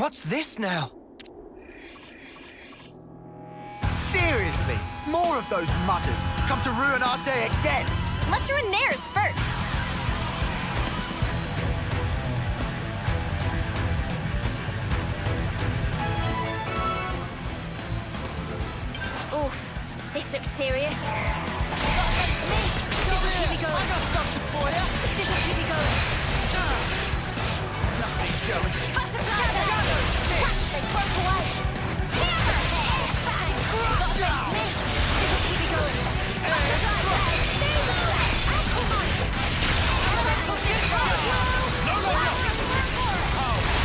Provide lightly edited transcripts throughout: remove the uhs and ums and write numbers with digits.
What's this now? Seriously, more of those mutters come to ruin our day again. Let's ruin theirs first. Oof, this looks serious. Keep it going. I got something for you. Keep it going. Nothing's going. They broke away. Hammer! Bang! Keep it going. Come on!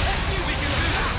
Let's see if we can do that.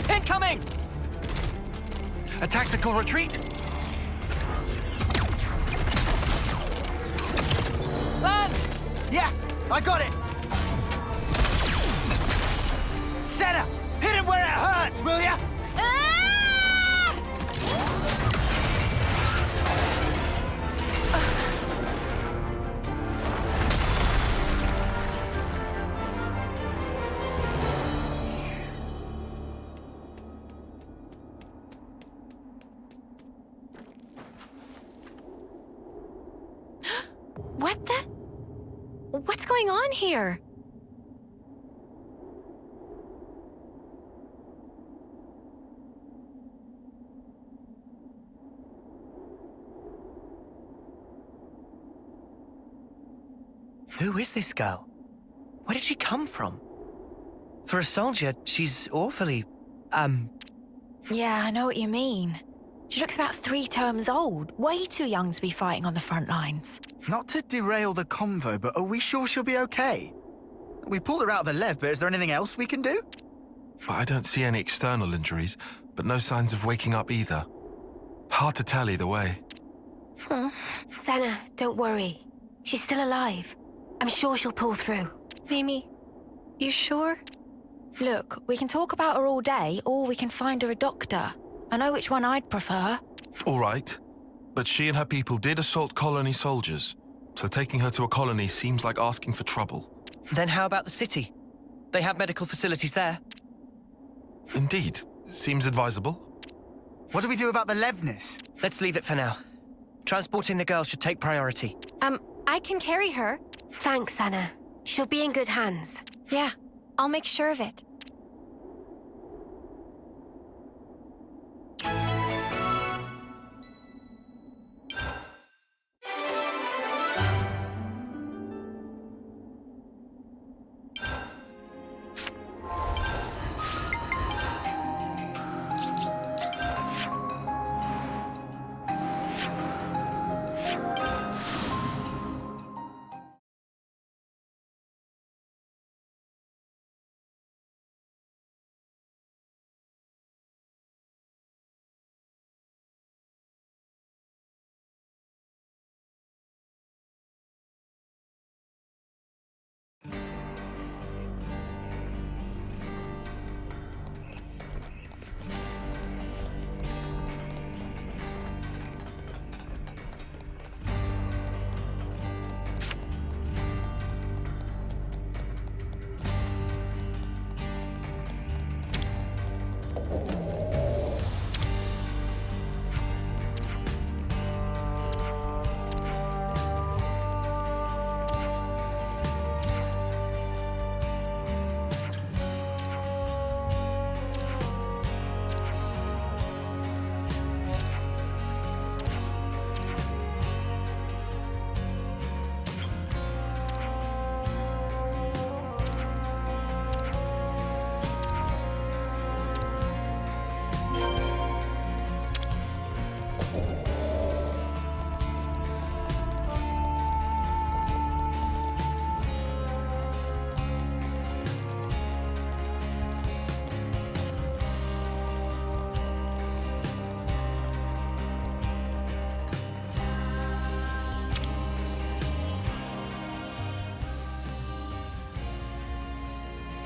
Incoming! A tactical retreat? Land! Yeah, I got it. Senna, hit him where it hurts, will ya? What the? What's going on here? Who is this girl? Where did she come from? For a soldier, she's awfully, Yeah, I know what you mean. She looks about 3 terms old. Way too young to be fighting on the front lines. Not to derail the convo, but are we sure she'll be okay? We pulled her out of the Lev, but is there anything else we can do? I don't see any external injuries, but no signs of waking up either. Hard to tell either way. Senna, don't worry. She's still alive. I'm sure she'll pull through. Mimi, you sure? Look, we can talk about her all day, or we can find her a doctor. I know which one I'd prefer. All right, but she and her people did assault colony soldiers, so taking her to a colony seems like asking for trouble. then how about the city? They have medical facilities there. Indeed, seems advisable. What do we do about the Levnis? Let's leave it for now. Transporting the girl should take priority. I can carry her. Thanks, Senna. She'll be in good hands. Yeah, I'll make sure of it.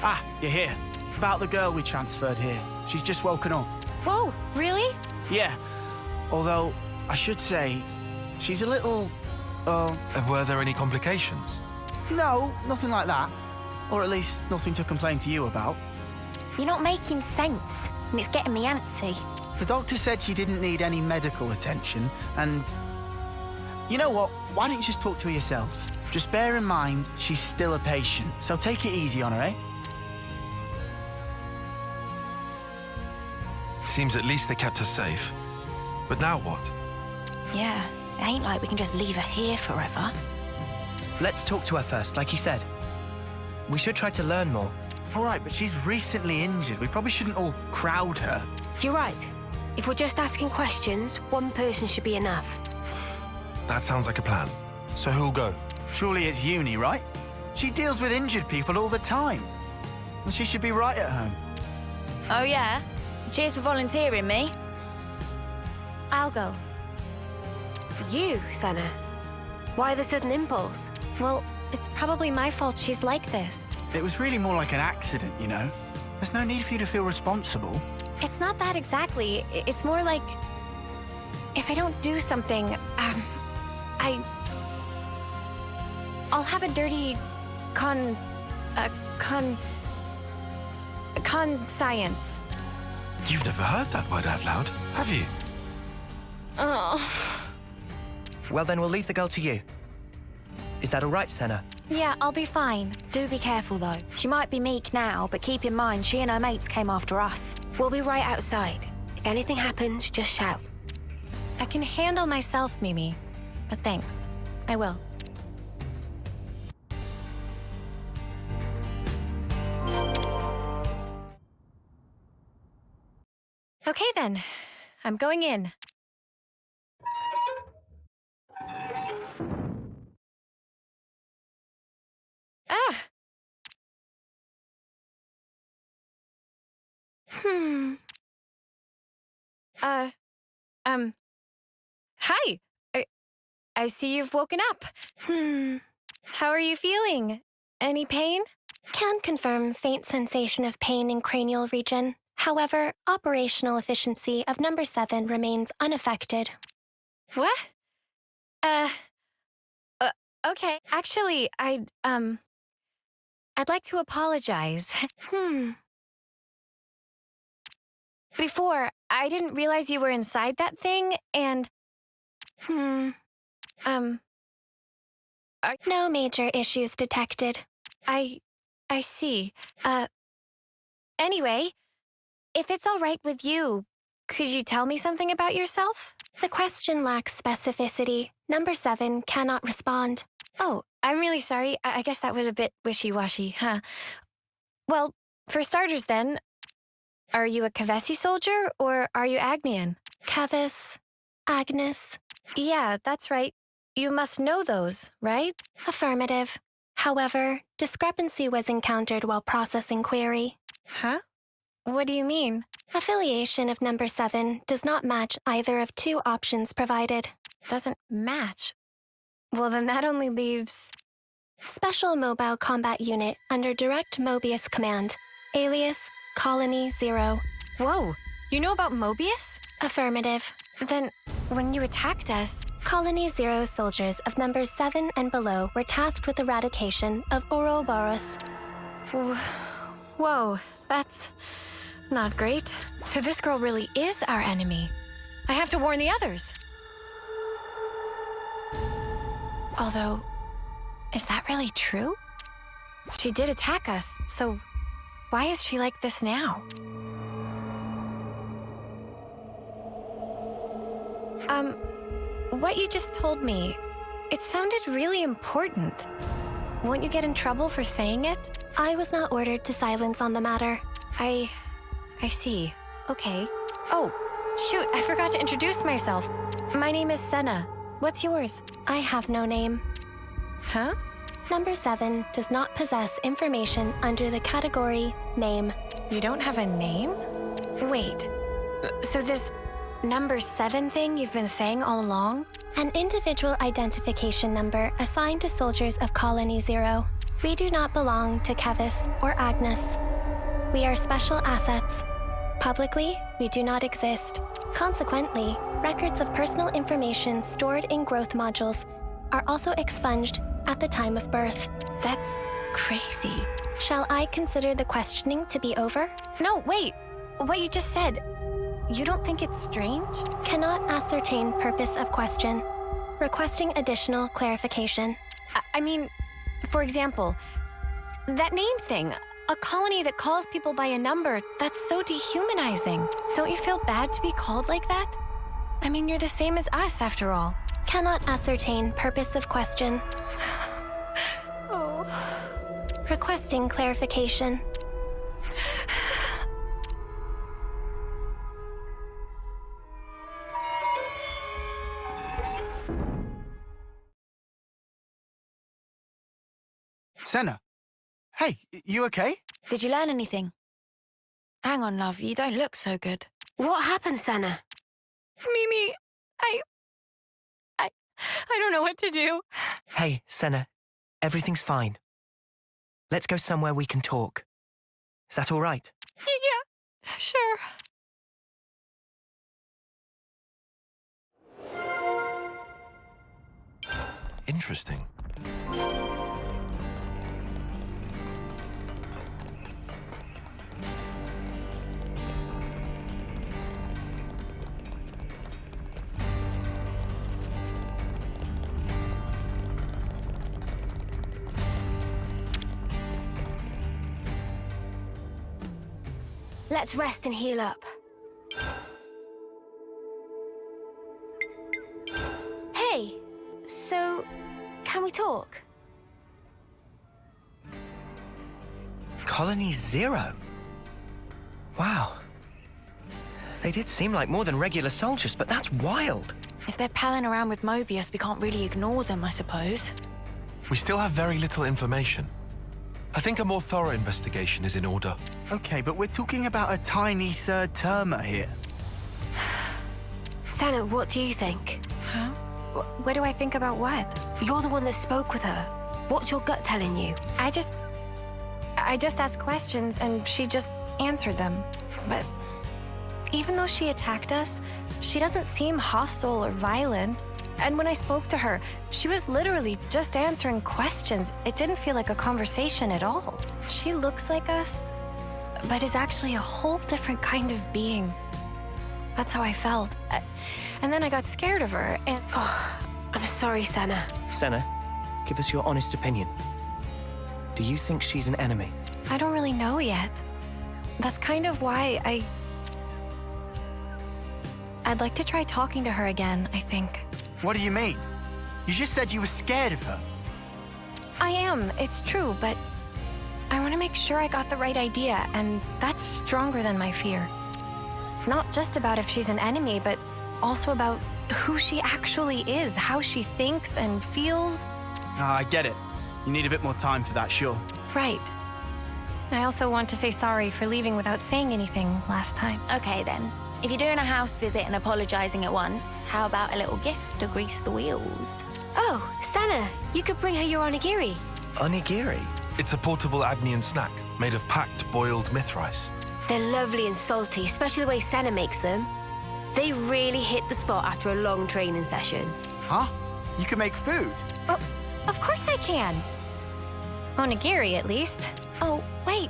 Ah, you're here. About the girl we transferred here. She's just woken up. Whoa, really? Yeah. Although, I should say, she's a little... Were there any complications? No, nothing like that. Or at least nothing to complain to you about. You're not making sense, and it's getting me antsy. The doctor said she didn't need any medical attention, and... You know what? Why don't you just talk to her yourselves? Just bear in mind, she's still a patient, so take it easy on her, eh? Seems at least they kept her safe. But now what? Yeah, it ain't like we can just leave her here forever. Let's talk to her first, like you said. We should try to learn more. All right, but she's recently injured. We probably shouldn't all crowd her. You're right. If we're just asking questions, one person should be enough. That sounds like a plan. So who'll go? Surely it's Uni, right? She deals with injured people all the time. And she should be right at home. Oh, yeah? Cheers for volunteering me. I'll go. You, Senna. Why the sudden impulse? Well, it's probably my fault she's like this. It was really more like an accident, you know? There's no need for you to feel responsible. It's not that exactly. It's more like... if I don't do something, I'll have a dirty... science. You've never heard that word out loud, have you? Oh. Well, then we'll leave the girl to you. Is that all right, Senna? Yeah, I'll be fine. Do be careful, though. She might be meek now, but keep in mind she and her mates came after us. We'll be right outside. If anything happens, just shout. I can handle myself, Mimi. But thanks. I will. Okay, then. I'm going in. Ah! Hi! I see you've woken up. How are you feeling? Any pain? Can confirm faint sensation of pain in cranial region. However, operational efficiency of number 7 remains unaffected. What? Okay. Actually, I'd like to apologize. Before, I didn't realize you were inside that thing, and... No major issues detected. I see. Anyway, if it's all right with you, could you tell me something about yourself? The question lacks specificity. Number 7 cannot respond. Oh, I'm really sorry. I guess that was a bit wishy-washy, huh? Well, for starters then, are you a Kavesi soldier or are you Agnian? Kavis, Agnes. Yeah, that's right. You must know those, right? Affirmative. However, discrepancy was encountered while processing query. Huh? What do you mean? Affiliation of number 7 does not match either of 2 options provided. Doesn't match. Well, then that only leaves... Special Mobile Combat Unit under direct Mobius command. Alias, Colony 0. Whoa, you know about Mobius? Affirmative. Then, when you attacked us... Colony 0 soldiers of numbers 7 and below were tasked with eradication of Ouroboros. Whoa, that's not great. So this girl really is our enemy. I have to warn the others. Although, is that really true? She did attack us, so why is she like this now? What you just told me, it sounded really important. Won't you get in trouble for saying it? I was not ordered to silence on the matter. I see. Okay. Oh, shoot, I forgot to introduce myself. My name is Senna. What's yours? I have no name. Huh? Number 7 does not possess information under the category name. You don't have a name? Wait, so this number 7 thing you've been saying all along? An individual identification number assigned to soldiers of Colony 0. We do not belong to Kevis or Agnes. We are special assets. Publicly, we do not exist. Consequently, records of personal information stored in growth modules are also expunged at the time of birth. That's crazy. Shall I consider the questioning to be over? No, wait. What you just said. You don't think it's strange? Cannot ascertain purpose of question. Requesting additional clarification. I mean, for example, that name thing. A colony that calls people by a number, that's so dehumanizing. Don't you feel bad to be called like that? I mean, you're the same as us, after all. Cannot ascertain purpose of question. Oh. Requesting clarification. Senna. Hey, you okay? Did you learn anything? Hang on, love, you don't look so good. What happened, Senna? Mimi, I don't know what to do. Hey, Senna. Everything's fine. Let's go somewhere we can talk. Is that all right? Yeah, sure. Interesting. Let's rest and heal up. Hey, so can we talk? Colony Zero? Wow. They did seem like more than regular soldiers, but that's wild. If they're palling around with Mobius, we can't really ignore them, I suppose. We still have very little information. I think a more thorough investigation is in order. Okay, but we're talking about a tiny third termer here. Senna, what do you think? Huh? What do I think about what? You're the one that spoke with her. What's your gut telling you? I just asked questions and she just answered them. But even though she attacked us, she doesn't seem hostile or violent. And when I spoke to her, she was literally just answering questions. It didn't feel like a conversation at all. She looks like us, but is actually a whole different kind of being. That's how I felt. And then I got scared of her, and... Oh, I'm sorry, Senna. Senna, give us your honest opinion. Do you think she's an enemy? I don't really know yet. That's kind of why I'd like to try talking to her again, I think. What do you mean? You just said you were scared of her. I am, it's true, but I want to make sure I got the right idea, and that's stronger than my fear. Not just about if she's an enemy, but also about who she actually is, how she thinks and feels. I get it. You need a bit more time for that, sure. Right. I also want to say sorry for leaving without saying anything last time. Okay, then. If you're doing a house visit and apologizing at once, how about a little gift to grease the wheels? Oh, Senna, you could bring her your onigiri. Onigiri? It's a portable Agnian snack made of packed boiled myth rice. They're lovely and salty, especially the way Senna makes them. They really hit the spot after a long training session. Huh? You can make food? Oh, of course I can. Onigiri, at least. Oh, wait.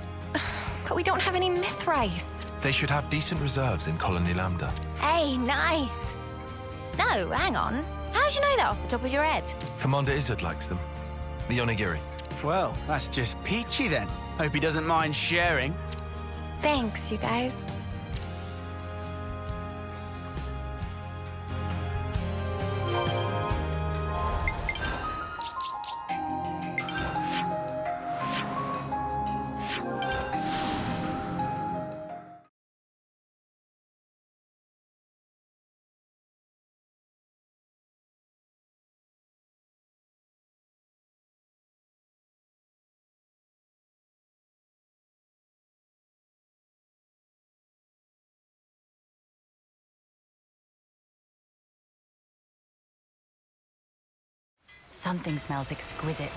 But we don't have any myth rice. They should have decent reserves in Colony Lambda. Hey, nice. No, hang on. How'd you know that off the top of your head? Commander Izzard likes them. The onigiri. Well, that's just peachy then. Hope he doesn't mind sharing. Thanks, you guys. Something smells exquisite.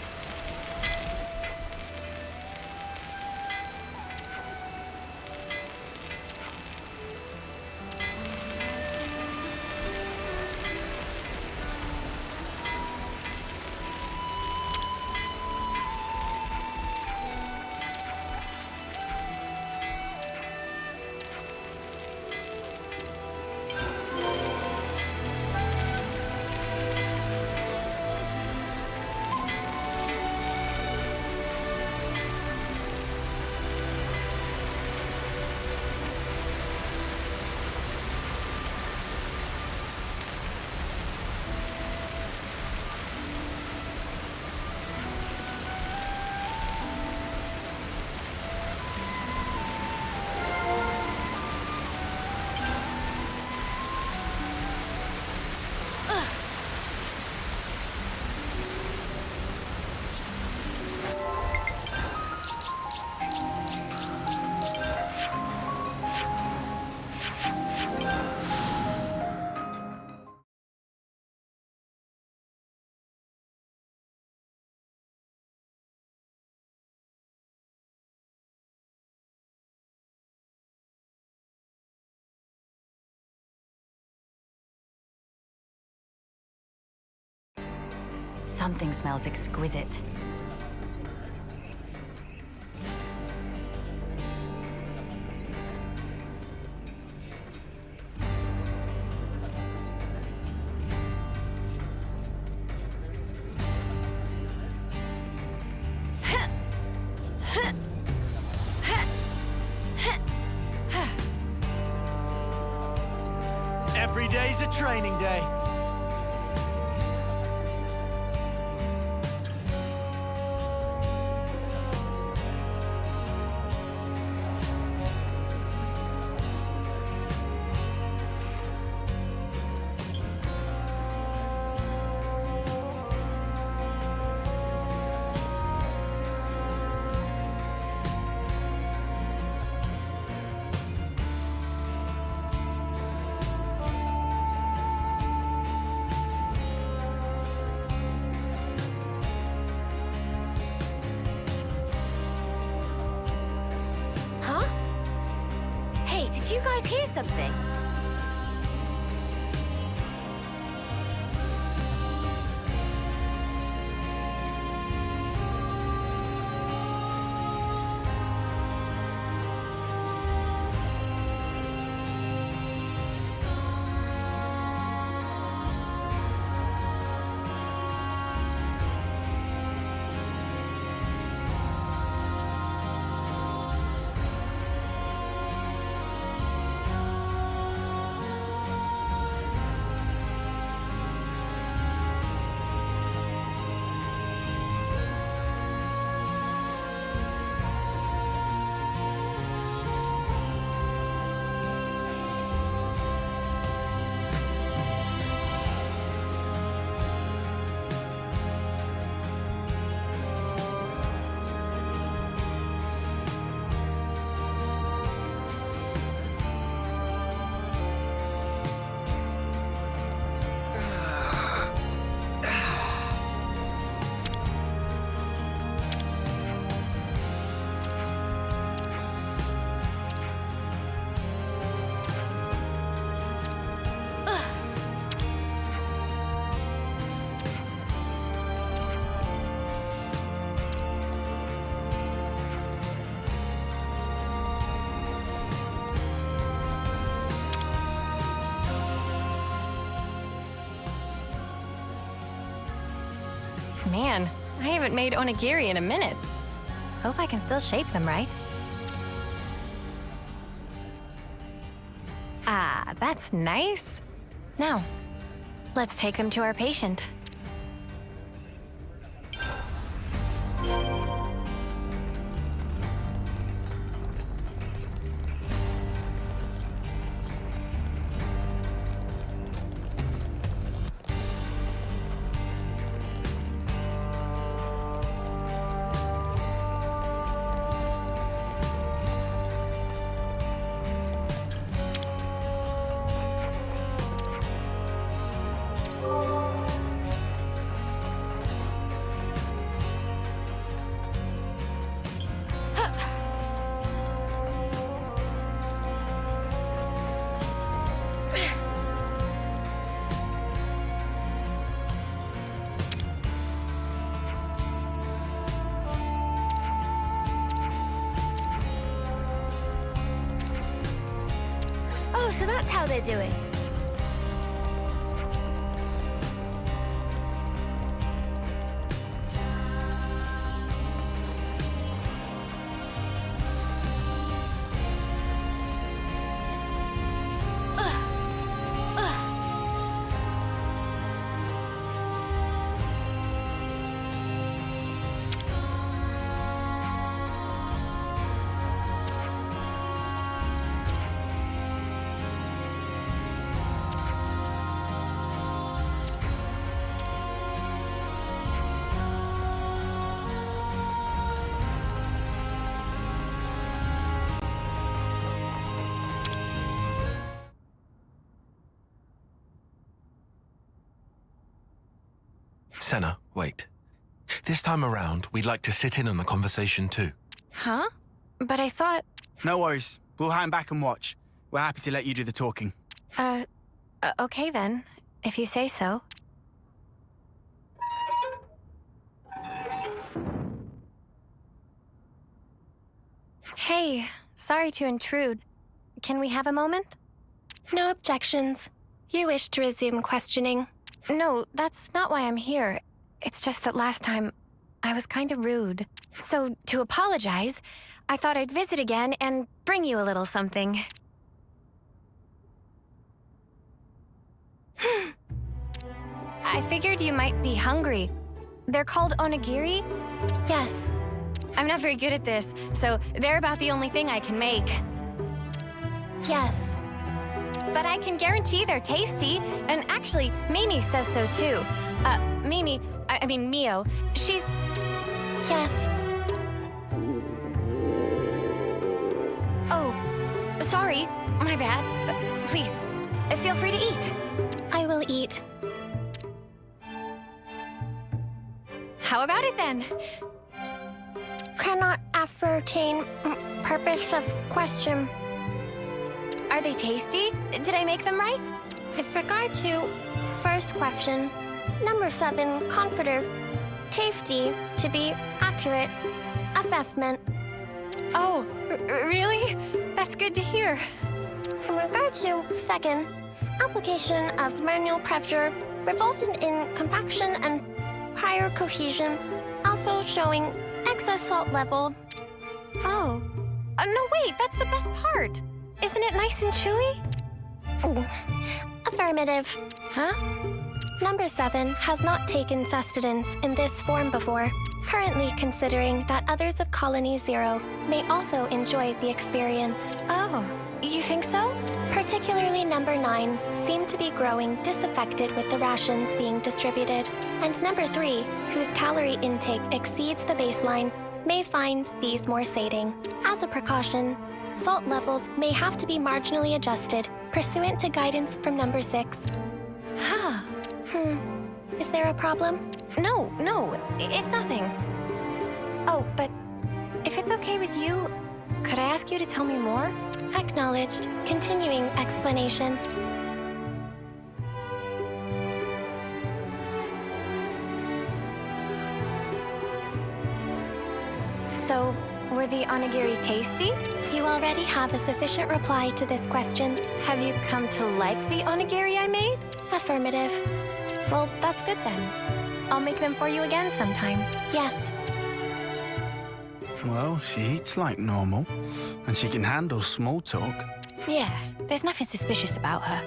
Something smells exquisite. Every day's a training day. Huh? Hey, did you guys hear something? Man, I haven't made onigiri in a minute. Hope I can still shape them right. Ah, that's nice. Now, let's take them to our patient. Oh, so that's how they're doing. Senna, wait. This time around, we'd like to sit in on the conversation too. Huh? But I thought... No worries. We'll hang back and watch. We're happy to let you do the talking. Okay then, if you say so. Hey, sorry to intrude. Can we have a moment? No objections. You wish to resume questioning. No, that's not why I'm here. It's just that last time, I was kind of rude. So, to apologize, I thought I'd visit again and bring you a little something. I figured you might be hungry. They're called onigiri? Yes. I'm not very good at this, so they're about the only thing I can make. Yes. But I can guarantee they're tasty, and actually, Mimi says so too. I mean Mio, she's... Yes. Oh, sorry, my bad. Please, feel free to eat. I will eat. How about it then? Cannot ascertain purpose of question. Are they tasty? Did I make them right? With regard to first question, number 7, confident, tasty, to be accurate, assessment. Oh, really? That's good to hear. In regard to second, application of manual pressure resulting in compaction and prior cohesion, also showing excess salt level. Oh. No, wait, that's the best part. Isn't it nice and chewy? Affirmative. Huh? Number 7 has not taken sustenance in this form before, currently considering that others of Colony 0 may also enjoy the experience. Oh, you think so? Particularly number 9 seem to be growing disaffected with the rations being distributed, and number 3, whose calorie intake exceeds the baseline, may find these more sating. As a precaution, salt levels may have to be marginally adjusted pursuant to guidance from number 6. Huh. Is there a problem? No, it's nothing. Oh, but if it's okay with you, could I ask you to tell me more? Acknowledged. Continuing explanation. So, were the onigiri tasty? You already have a sufficient reply to this question. Have you come to like the onigiri I made? Affirmative. Well, that's good then. I'll make them for you again sometime. Yes. Well, she eats like normal, and she can handle small talk. Yeah, there's nothing suspicious about her.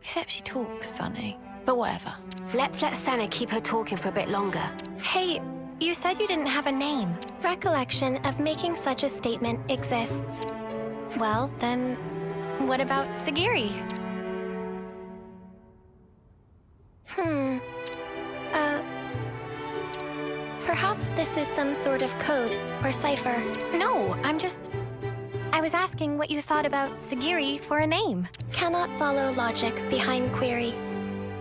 Except she talks funny. But whatever. Let's let Senna keep her talking for a bit longer. Hey, you said you didn't have a name. Recollection of making such a statement exists. Well, then, what about Sagiri? Perhaps this is some sort of code or cipher. No, I was asking what you thought about Sagiri for a name. Cannot follow logic behind query.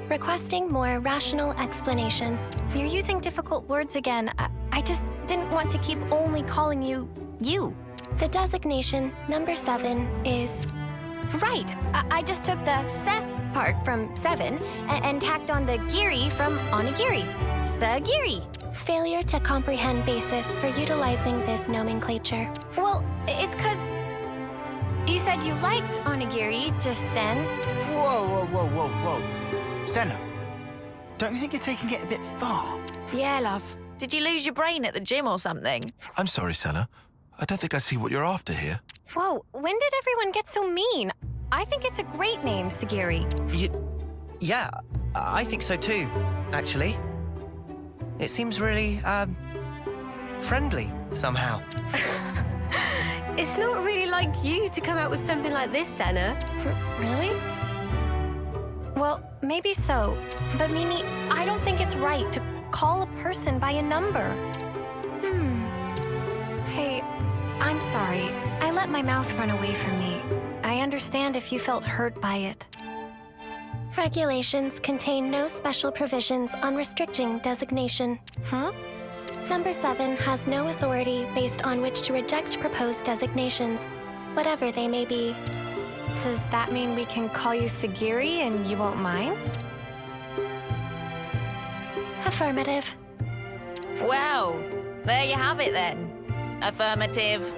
Requesting more rational explanation. You're using difficult words again. I just didn't want to keep only calling you, you. The designation number 7 is... Right. I just took the se part from 7 and tacked on the giri from onigiri. Sagiri. Failure to comprehend basis for utilizing this nomenclature. Well, it's 'cause you said you liked onigiri just then. Whoa. Senna, don't you think you're taking it a bit far? Yeah, love. Did you lose your brain at the gym or something? I'm sorry, Senna. I don't think I see what you're after here. Whoa, when did everyone get so mean? I think it's a great name, Sagiri. Yeah, I think so too, actually. It seems really, friendly, somehow. It's not really like you to come out with something like this, Senna. Really? Well, maybe so. But Mimi, I don't think it's right to call a person by a number. Hey, I'm sorry. I let my mouth run away from me. I understand if you felt hurt by it. Regulations contain no special provisions on restricting designation. Huh? Number 7 has no authority based on which to reject proposed designations, whatever they may be. Does that mean we can call you Sagiri and you won't mind? Affirmative. Well, there you have it then. Affirmative.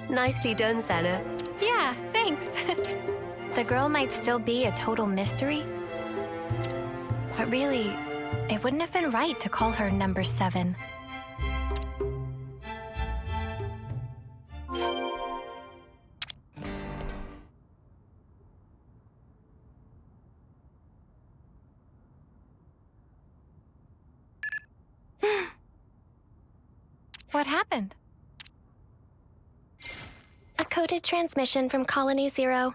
Nicely done, Senna. Yeah, thanks. The girl might still be a total mystery. But really, it wouldn't have been right to call her number 7. What happened? A coded transmission from Colony 0.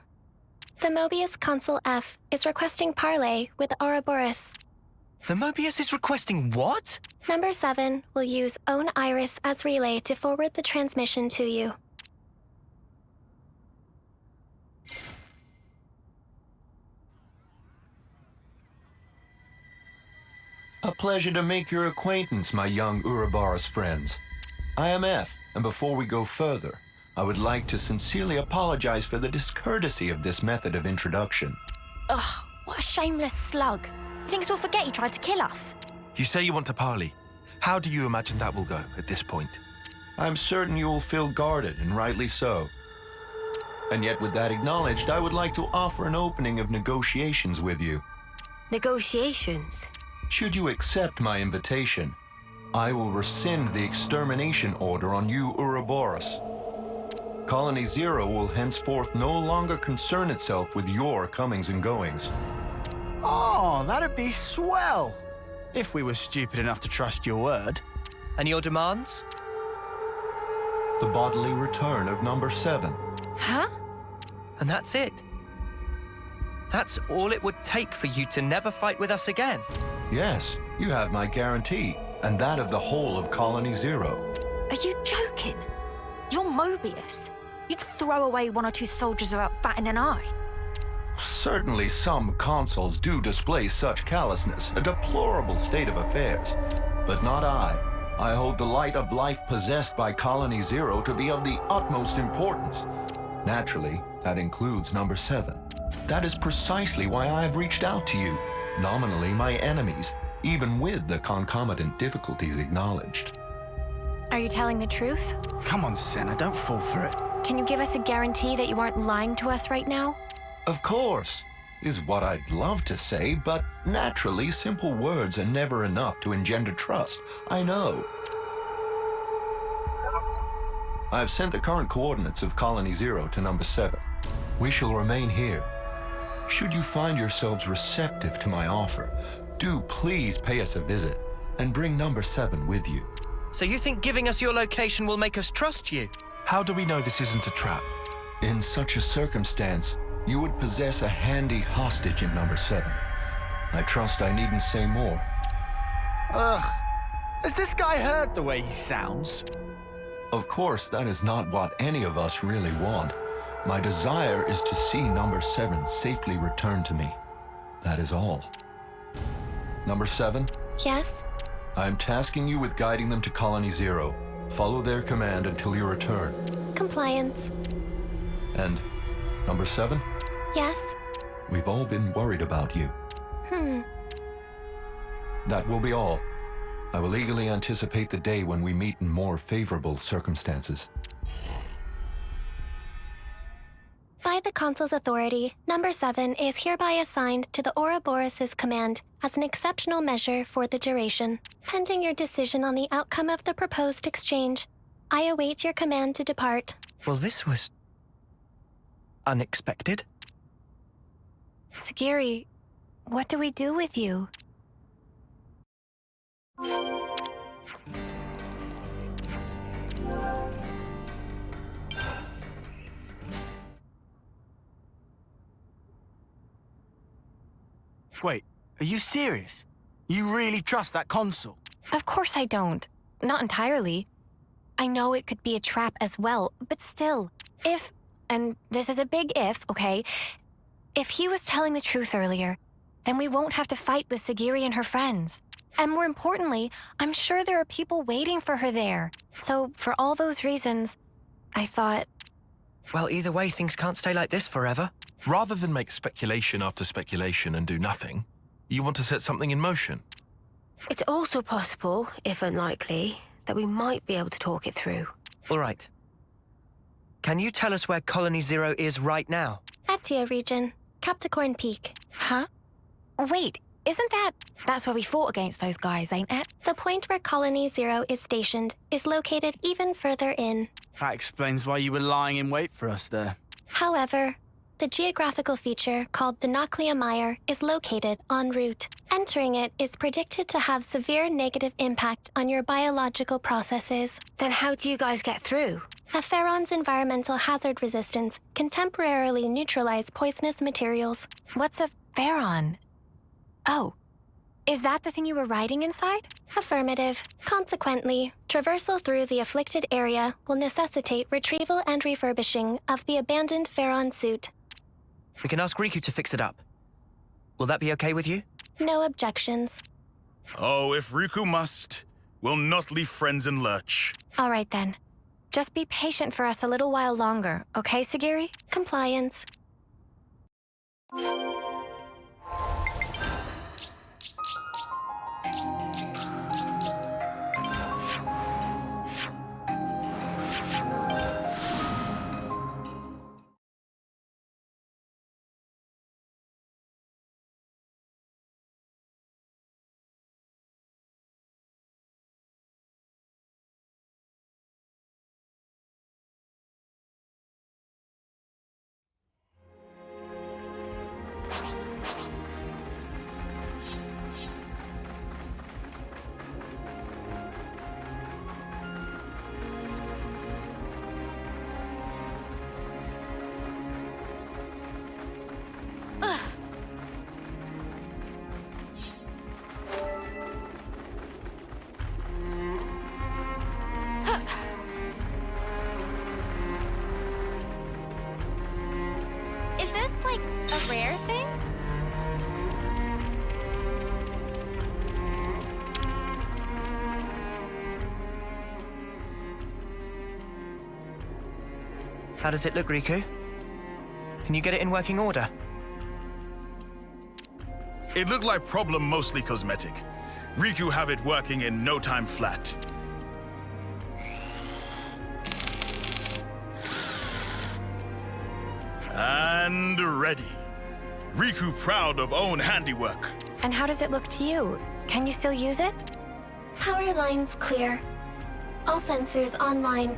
The Mobius Consul F is requesting parley with Ouroboros. The Mobius is requesting what? Number 7 will use Own Iris as relay to forward the transmission to you. A pleasure to make your acquaintance, my young Ouroboros friends. I am F, and before we go further, I would like to sincerely apologize for the discourtesy of this method of introduction. Ugh, what a shameless slug. He thinks we'll forget he tried to kill us. You say you want to parley. How do you imagine that will go at this point? I'm certain you will feel guarded, and rightly so. And yet, with that acknowledged, I would like to offer an opening of negotiations with you. Negotiations? Should you accept my invitation, I will rescind the extermination order on you, Ouroboros. Colony 0 will henceforth no longer concern itself with your comings and goings. Oh, that'd be swell! If we were stupid enough to trust your word. And your demands? The bodily return of number 7. Huh? And that's it? That's all it would take for you to never fight with us again? Yes, you have my guarantee, and that of the whole of Colony 0. Are you joking? You're Mobius. You'd throw away 1 or 2 soldiers without batting an eye. Certainly some consuls do display such callousness, a deplorable state of affairs. But not I. I hold the light of life possessed by Colony 0 to be of the utmost importance. Naturally, that includes number 7. That is precisely why I have reached out to you, nominally my enemies, even with the concomitant difficulties acknowledged. Are you telling the truth? Come on, Senna, don't fall for it. Can you give us a guarantee that you aren't lying to us right now? Of course, is what I'd love to say, but naturally, simple words are never enough to engender trust. I know. I've sent the current coordinates of Colony 0 to number 7. We shall remain here. Should you find yourselves receptive to my offer, do please pay us a visit and bring number 7 with you. So you think giving us your location will make us trust you? How do we know this isn't a trap? In such a circumstance, you would possess a handy hostage in number 7. I trust I needn't say more. Ugh. Has this guy heard the way he sounds? Of course, that is not what any of us really want. My desire is to see number 7 safely returned to me. That is all. Number 7? Yes? I am tasking you with guiding them to Colony 0. Follow their command until your return. Compliance. And number 7? Yes? We've all been worried about you. That will be all. I will eagerly anticipate the day when we meet in more favorable circumstances. By the Consul's authority, number 7 is hereby assigned to the Ouroboros' command as an exceptional measure for the duration. Pending your decision on the outcome of the proposed exchange, I await your command to depart. Well, this was unexpected. Sagiri, what do we do with you? Wait, are you serious? You really trust that consul? Of course I don't. Not entirely. I know it could be a trap as well, but still, if, and this is a big if, okay, if he was telling the truth earlier, then we won't have to fight with Sagiri and her friends. And more importantly, I'm sure there are people waiting for her there. So for all those reasons, I thought... Well, either way, things can't stay like this forever. Rather than make speculation after speculation and do nothing, you want to set something in motion. It's also possible, if unlikely, that we might be able to talk it through. All right, can you tell us where Colony Zero is right now? Etia region, Capricorn Peak. Huh? Wait, isn't that... That's where we fought against those guys, ain't it? The point where Colony Zero is stationed is located even further in. That explains why you were lying in wait for us there. However, the geographical feature called the Noclia Mire is located en route. Entering it is predicted to have severe negative impact on your biological processes. Then how do you guys get through? A Pharaon's environmental hazard resistance can temporarily neutralize poisonous materials. What's a Pharaon? Oh, is that the thing you were riding inside? Affirmative. Consequently, traversal through the afflicted area will necessitate retrieval and refurbishing of the abandoned Pharaon suit. We can ask Riku to fix it up. Will that be okay with you? No objections. Oh, if Riku must, we'll not leave friends in lurch. All right then. Just be patient for us a little while longer, okay, Sagiri? Compliance. Is this, like, a rare thing? How does it look, Riku? Can you get it in working order? It looked like problem mostly cosmetic. Riku have it working in no time flat. And ready. Riku proud of own handiwork. And how does it look to you? Can you still use it? Power lines clear. All sensors online.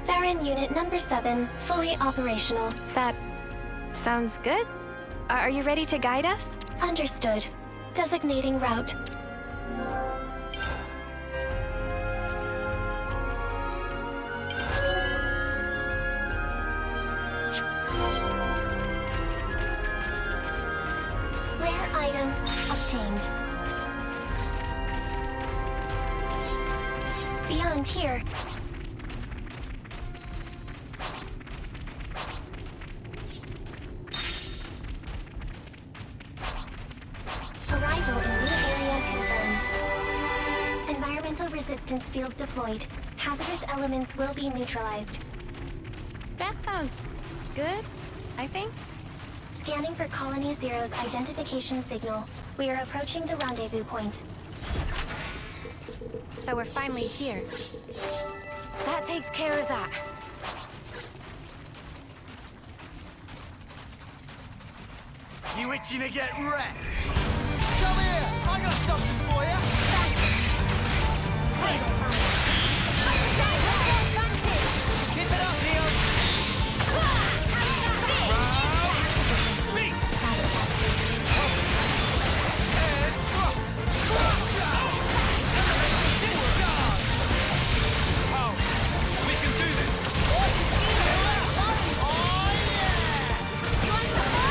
Farron Unit number 7, fully operational. That sounds good. Are you ready to guide us? Understood. Designating route. Rare item obtained. Beyond here. Arrival in new area confirmed. Environmental resistance field deployed. Hazardous elements will be neutralized. That sounds good, I think. Scanning for Colony Zero's identification signal. We are approaching the rendezvous point. So we're finally here. That takes care of that. You itching to get wrecked? Come here! I got something for you! Keep it up, Leo! We can do this! You want some more?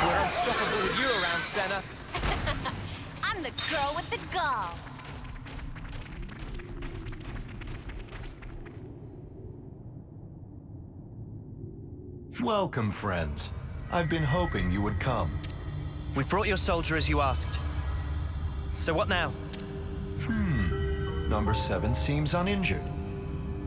We're unstoppable with you around, Senna. I'm the girl with the gall. Welcome, friends. I've been hoping you would come. We've brought your soldier as you asked. So what now? Number 7 seems uninjured.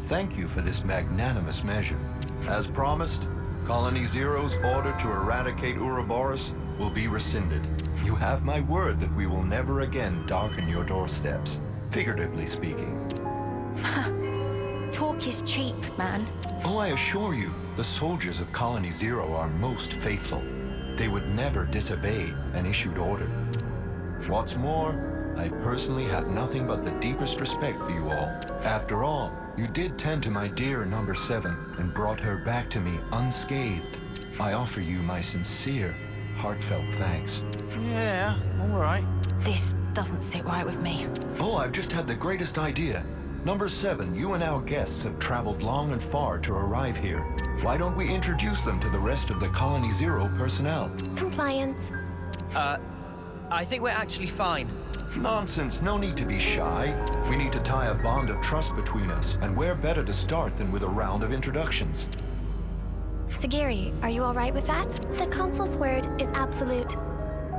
Thank you for this magnanimous measure. As promised, Colony Zero's order to eradicate Ouroboros will be rescinded. You have my word that we will never again darken your doorsteps, figuratively speaking. Talk is cheap, man. Oh, I assure you, the soldiers of Colony Zero are most faithful. They would never disobey an issued order. What's more, I personally had nothing but the deepest respect for you all. After all, you did tend to my dear number 7 and brought her back to me unscathed. I offer you my sincere, heartfelt thanks. Yeah, all right. This doesn't sit right with me. Oh, I've just had the greatest idea. Number 7, you and our guests have traveled long and far to arrive here. Why don't we introduce them to the rest of the Colony Zero personnel? Compliance. I think we're actually fine. Nonsense, no need to be shy. We need to tie a bond of trust between us, and where better to start than with a round of introductions? Sagiri, are you all right with that? The Consul's word is absolute.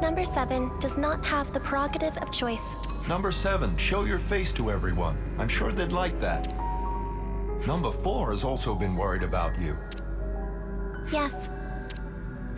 Number 7 does not have the prerogative of choice. Number 7, show your face to everyone. I'm sure they'd like that. Number 4 has also been worried about you. Yes.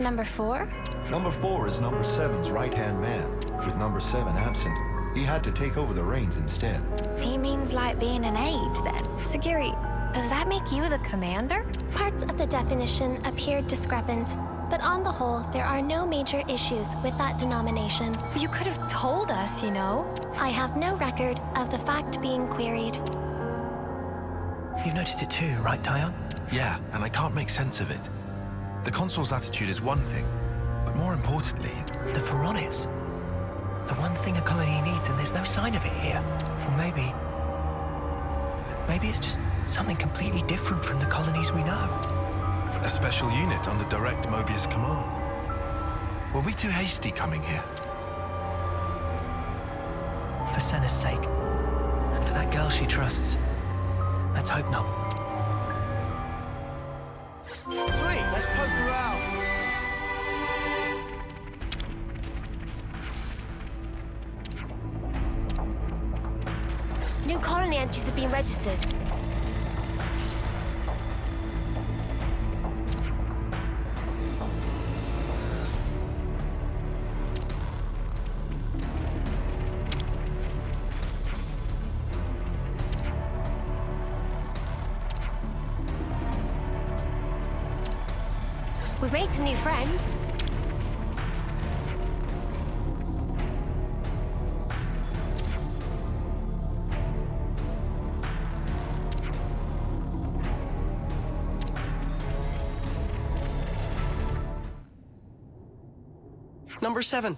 Number 4? Number 4 is number 7's right-hand man. With number 7 absent, he had to take over the reins instead. He means like being an aide, then. Sagiri, does that make you the commander? Parts of the definition appear discrepant, but on the whole, there are no major issues with that denomination. You could have told us, you know. I have no record of the fact being queried. You've noticed it too, right, Tyon? Yeah, and I can't make sense of it. The Consul's attitude is one thing, but more importantly... The Veronis. The one thing a colony needs, and there's no sign of it here. Or maybe it's just something completely different from the colonies we know. A special unit under direct Mobius command. Were we too hasty coming here? For Senna's sake, and for that girl she trusts, let's hope not. Sweet, let's poke her out. New colony entries have been registered. We've made some new friends. Number 7,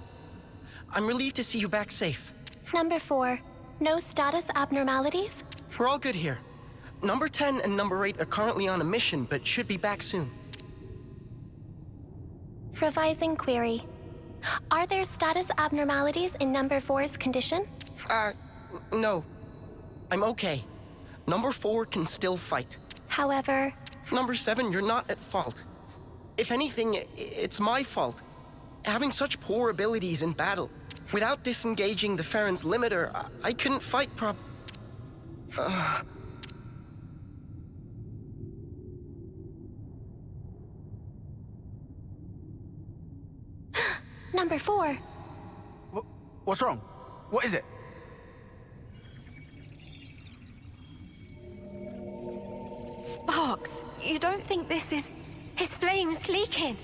I'm relieved to see you back safe. Number 4, no status abnormalities? We're all good here. Number 10 and number 8 are currently on a mission, but should be back soon. Revising query. Are there status abnormalities in number 4's condition? No. I'm okay. Number 4 can still fight. However... Number 7, you're not at fault. If anything, it's my fault. Having such poor abilities in battle. Without disengaging the Farron's limiter, I couldn't fight Number 4. What's wrong? What is it? Sparks, you don't think this is... His flame's leaking.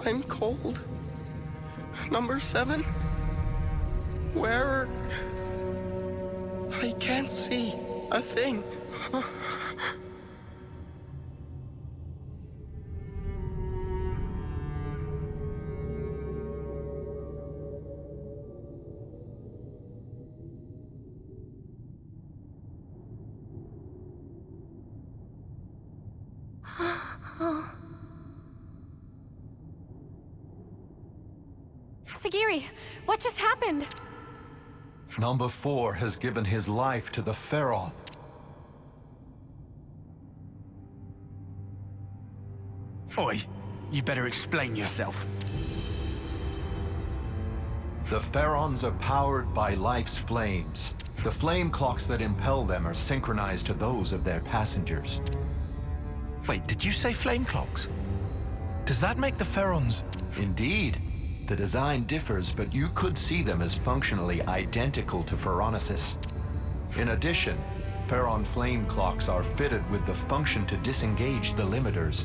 I'm cold. Number 7? Where? I can't see a thing. Sagiri, what just happened? Number 4 has given his life to the Pharaoh. Oi, You better explain yourself. The Pharaons are powered by life's flames. The flame clocks that impel them are synchronized to those of their passengers. Wait, did you say flame clocks? Does that make the Pharaons... Indeed. The design differs, but you could see them as functionally identical to Pharaonesis. In addition, Pharaon flame clocks are fitted with the function to disengage the limiters.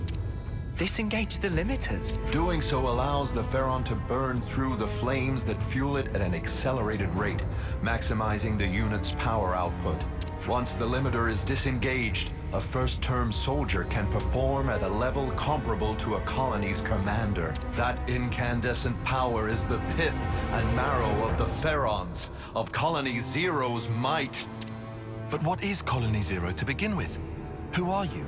Disengage the limiters? Doing so allows the Pharaon to burn through the flames that fuel it at an accelerated rate, maximizing the unit's power output. Once the limiter is disengaged, a first-term soldier can perform at a level comparable to a colony's commander. That incandescent power is the pith and marrow of the Pharaons, of Colony Zero's might. But what is Colony Zero to begin with? Who are you?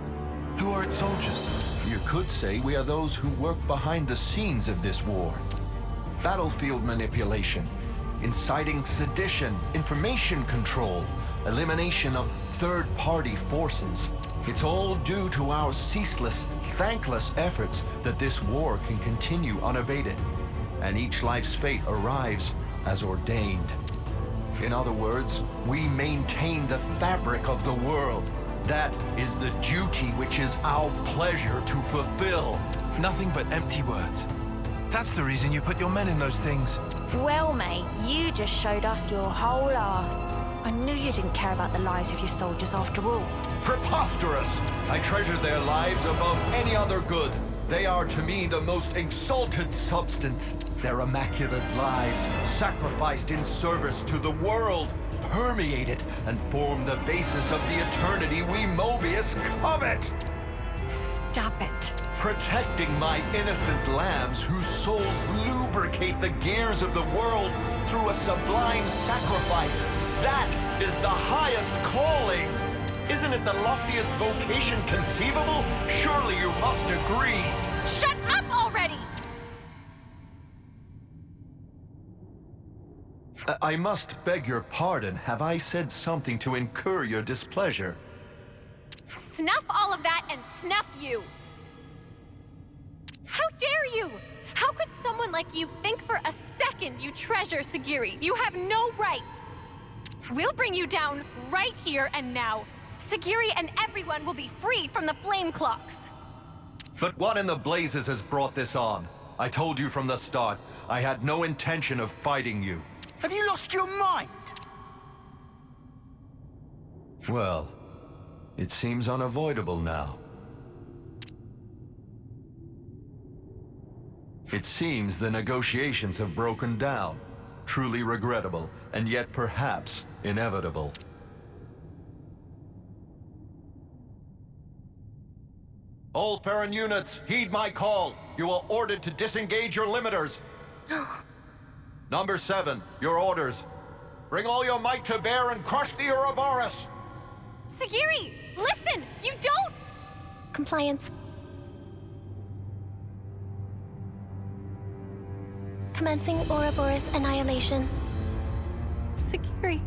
Who are its soldiers? You could say we are those who work behind the scenes of this war. Battlefield manipulation, inciting sedition, information control, elimination of third-party forces. It's all due to our ceaseless, thankless efforts that this war can continue unabated, and each life's fate arrives as ordained. In other words, we maintain the fabric of the world. That is the duty which is our pleasure to fulfill. Nothing but empty words. That's the reason you put your men in those things. Well, mate, you just showed us your whole ass. I knew you didn't care about the lives of your soldiers after all. Preposterous! I treasure their lives above any other good. They are to me the most exalted substance. Their immaculate lives, sacrificed in service to the world, permeate it and form the basis of the eternity we Mobius covet. Stop it. Protecting my innocent lambs whose souls lubricate the gears of the world through a sublime sacrifice. That is the highest calling. Isn't it the loftiest vocation conceivable? Surely you must agree. Shut up already! I must beg your pardon. Have I said something to incur your displeasure? Snuff all of that and snuff you! How dare you! How could someone like you think for a second you treasure Sagiri? You have no right! We'll bring you down right here and now. Sagiri and everyone will be free from the flame clocks. But what in the blazes has brought this on? I told you from the start, I had no intention of fighting you. Have you lost your mind? Well, it seems unavoidable now. It seems the negotiations have broken down. Truly regrettable, and yet perhaps inevitable. All Pharaon units, heed my call. You are ordered to disengage your limiters. Number 7, your orders. Bring all your might to bear and crush the Ouroboros. Sagiri, listen! You don't... Compliance. Commencing Ouroboros annihilation. Sagiri.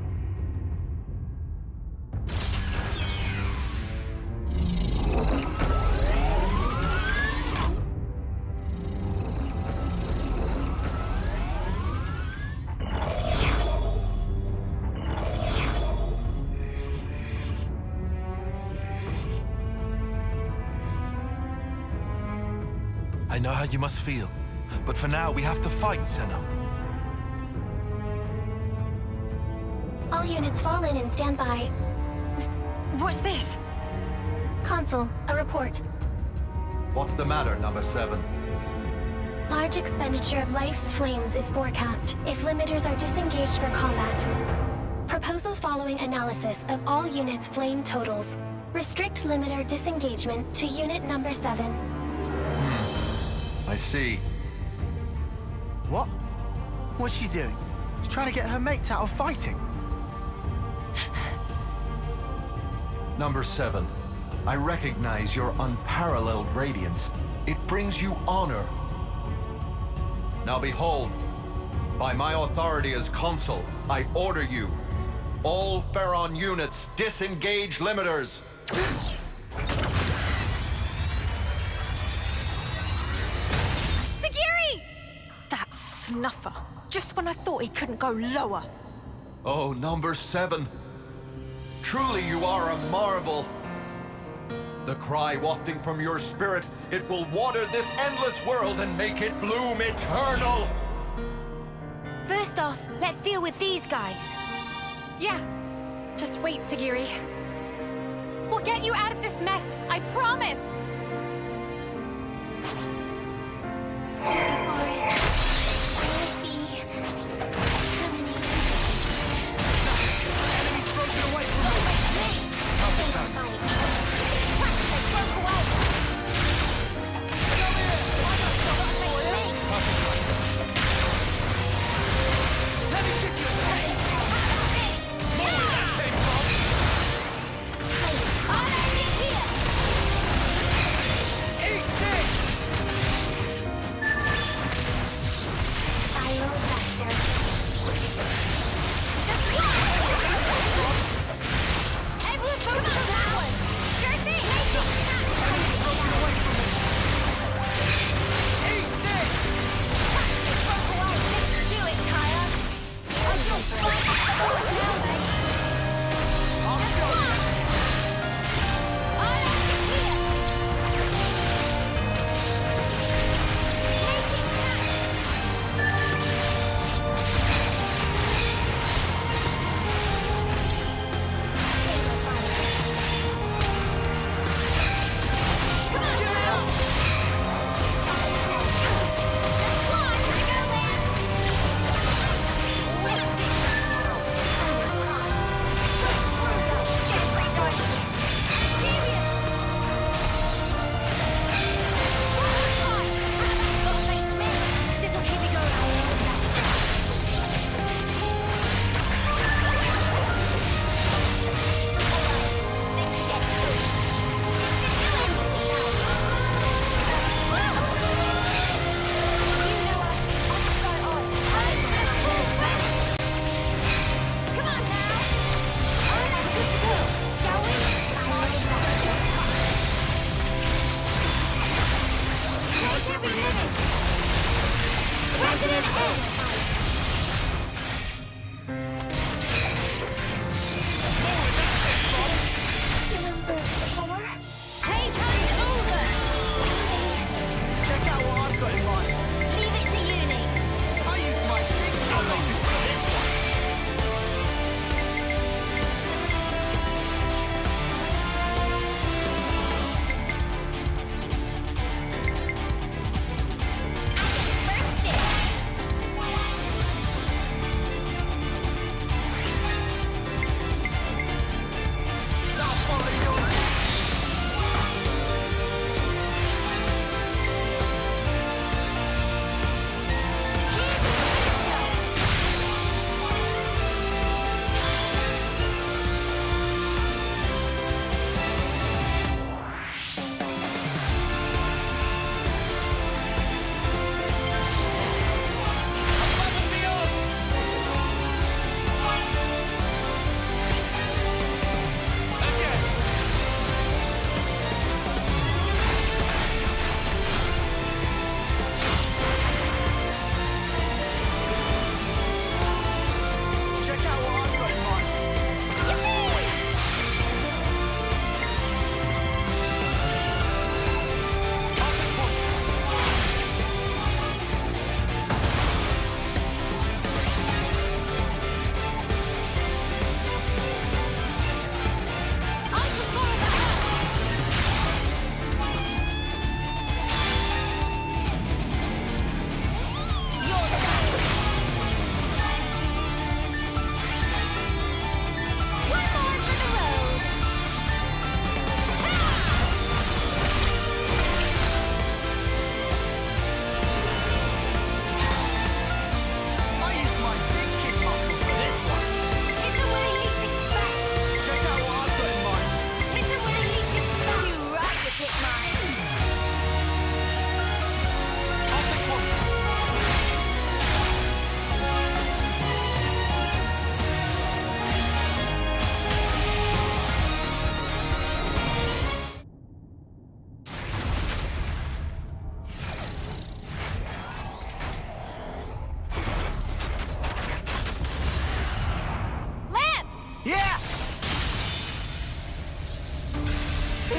I know how you must feel, but for now we have to fight, Xeno. All units fall in and stand by. What's this? Consul, a report. What's the matter, number 7? Large expenditure of life's flames is forecast if limiters are disengaged for combat. Proposal following analysis of all units' flame totals. Restrict limiter disengagement to unit number 7. I see. What? What's she doing? She's trying to get her mates out of fighting. Number 7, I recognize your unparalleled radiance. It brings you honor. Now behold, by my authority as consul, I order you, all Pharaon units, disengage limiters. snuffer. Just when I thought he couldn't go lower. Oh, number 7. Truly you are a marvel. The cry wafting from your spirit, it will water this endless world and make it bloom eternal. First off, let's deal with these guys. Yeah. Just wait, Sagiri. We'll get you out of this mess, I promise!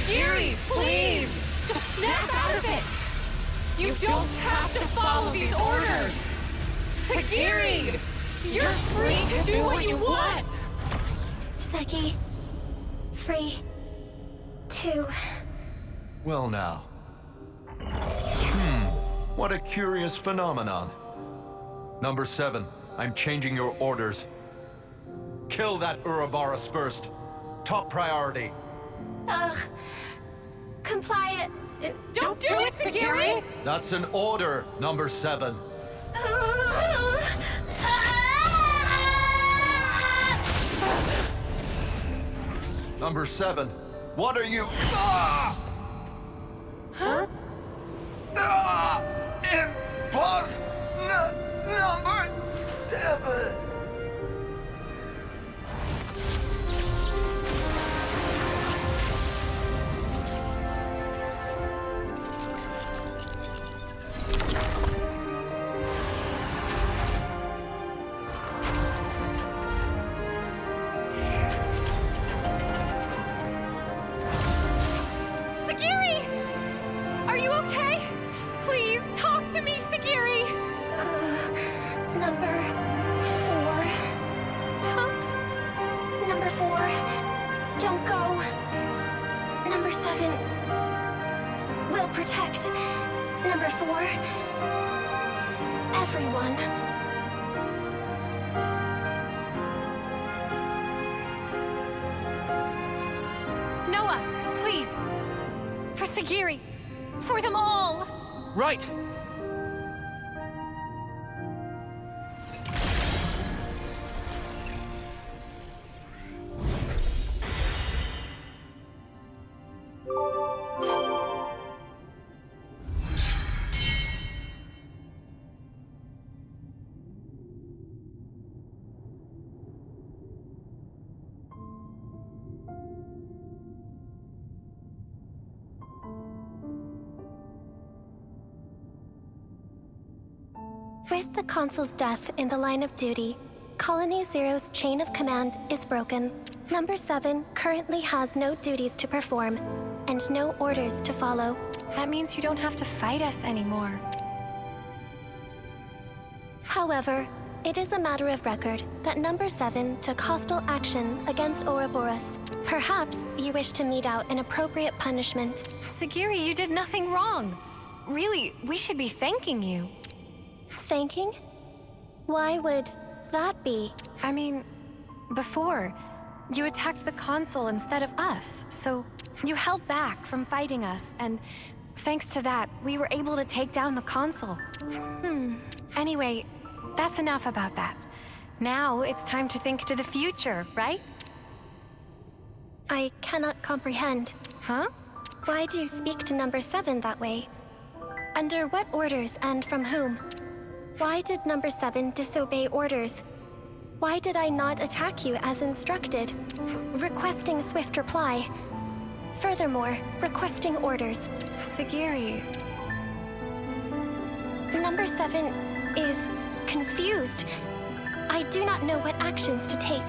Sagiri, please! Just snap out of it! You don't have to follow these orders! Sagiri! You're free to do what you want! Seki, free to... Well now. What a curious phenomenon. Number 7, I'm changing your orders. Kill that Ouroboros first. Top priority. Comply it. Don't do it, Sagiri! That's an order, Number 7. Number 7, what are you... Huh? Number 7. Sagiri! Are you okay? Please, talk to me, Sagiri! Number 4. Huh? Number 4. Don't go. Number 7. Will protect. Number 4. Everyone. Noah, please! For Sagiri! For them all! Right. With the Consul's death in the line of duty, Colony Zero's chain of command is broken. Number 7 currently has no duties to perform, and no orders to follow. That means you don't have to fight us anymore. However, it is a matter of record that Number 7 took hostile action against Ouroboros. Perhaps you wish to mete out an appropriate punishment. Sagiri, you did nothing wrong. Really, we should be thanking you. Thanking? Why would that be? I mean, before, you attacked the Consul instead of us, so you held back from fighting us, and thanks to that, we were able to take down the Consul. Anyway, that's enough about that. Now it's time to think to the future, right? I cannot comprehend. Huh? Why do you speak to Number 7 that way? Under what orders and from whom? Why did Number 7 disobey orders? Why did I not attack you as instructed? Requesting swift reply. Furthermore, requesting orders. Sagiri. Number 7 is confused. I do not know what actions to take.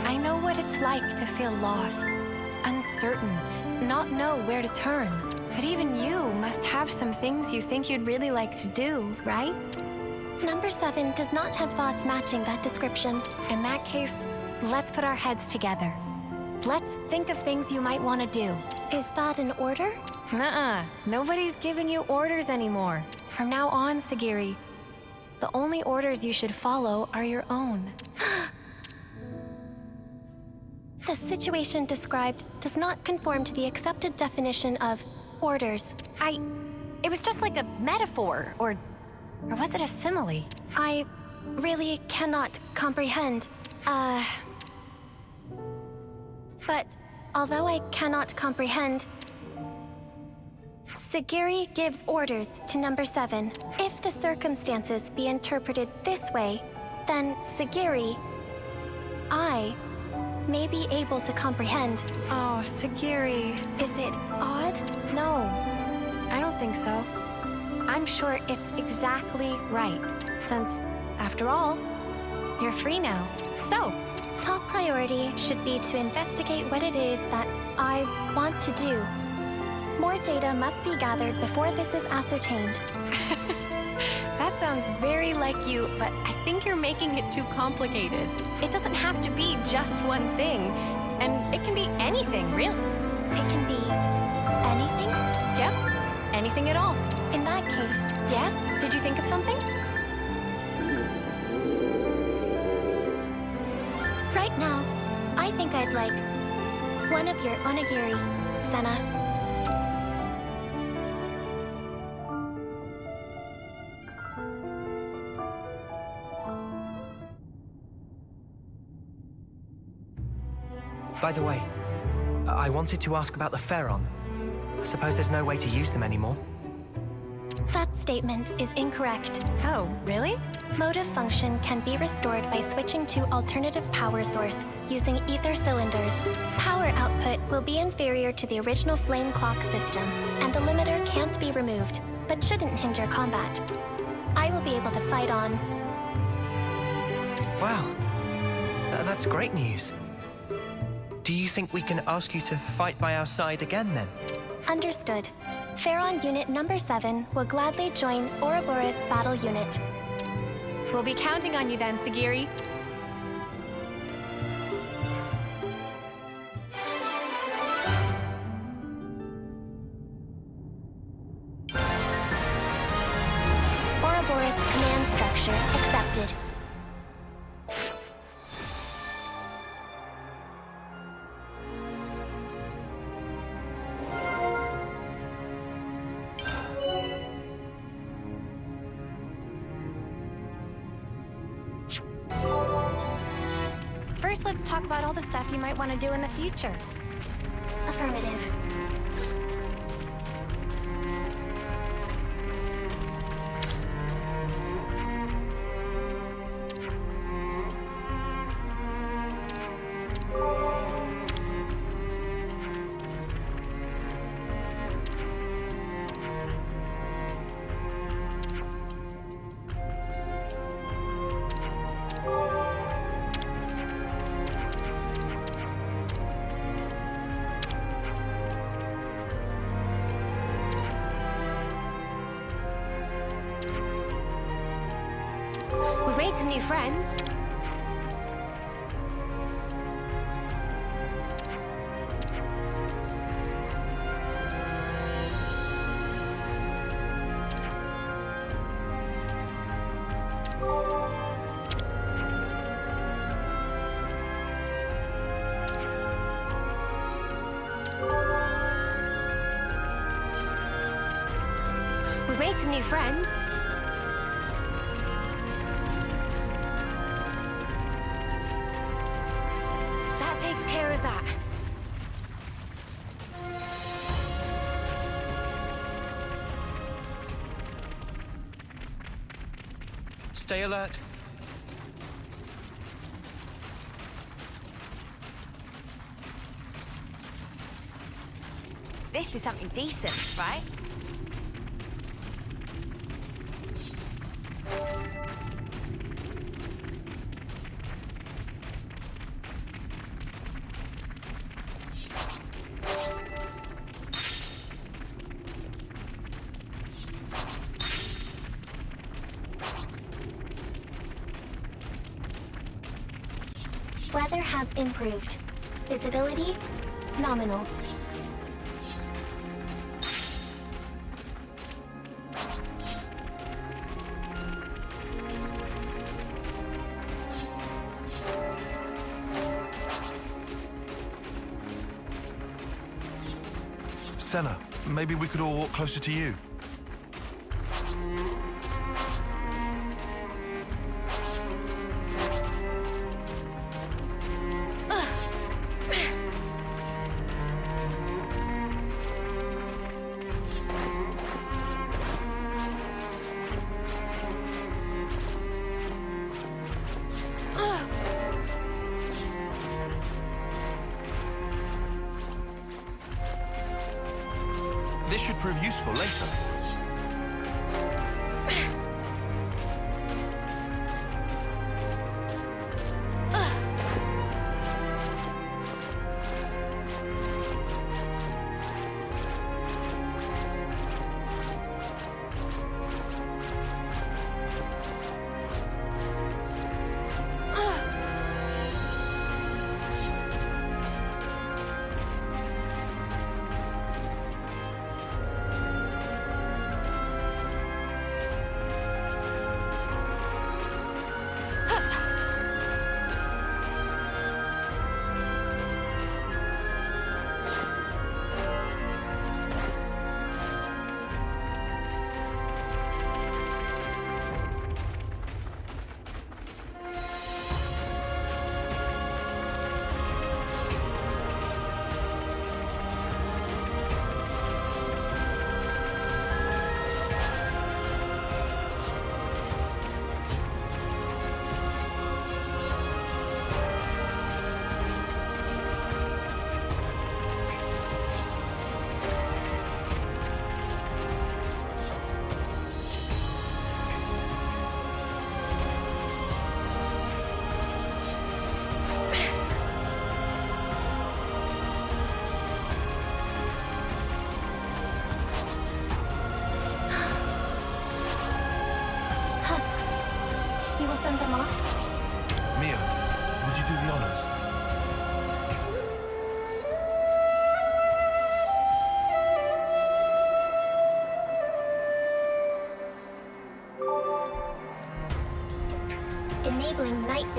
I know what it's like to feel lost, uncertain, not know where to turn. But even you must have some things you think you'd really like to do, right? Number 7 does not have thoughts matching that description. In that case, let's put our heads together. Let's think of things you might want to do. Is that an order? Nuh-uh. Nobody's giving you orders anymore. From now on, Sagiri, the only orders you should follow are your own. The situation described does not conform to the accepted definition of orders. It was just like a metaphor, or was it a simile? I really cannot comprehend. But although I cannot comprehend, Sagiri gives orders to Number 7. If the circumstances be interpreted this way, then Sagiri, I may be able to comprehend. Oh, Sagiri. Is it odd? No, I don't think so. I'm sure it's exactly right, since, after all, you're free now. So, Top priority should be to investigate what it is that I want to do. More data must be gathered before this is ascertained. That sounds very like you, but I think you're making it too complicated. It doesn't have to be just one thing, and it can be anything, really. It can be anything? Yep, anything at all. In that case, Yes? Did you think of something? right now, I think I'd like one of your onigiri, Senna. By the way, I wanted to ask about the Pharaon. Suppose there's no way to use them anymore? That statement is incorrect. Oh, really? Motive function can be restored by switching to alternative power source using ether cylinders. Power output will be inferior to the original flame clock system, and the limiter can't be removed, but shouldn't hinder combat. I will be able to fight on. Wow, that's great news. Do you think we can ask you to fight by our side again, then? Understood. Pharaon Unit Number 7 will gladly join Ouroboros Battle Unit. We'll be counting on you then, Sagiri. Ouroboros command structure accepted. First, let's talk about all the stuff you might want to do in the future. Affirmative. We've made some new friends. We've made some new friends. That takes care of that. Stay alert. This is something decent, right? Weather has improved. Visibility, nominal. Senna, maybe we could all walk closer to you. This should prove useful later.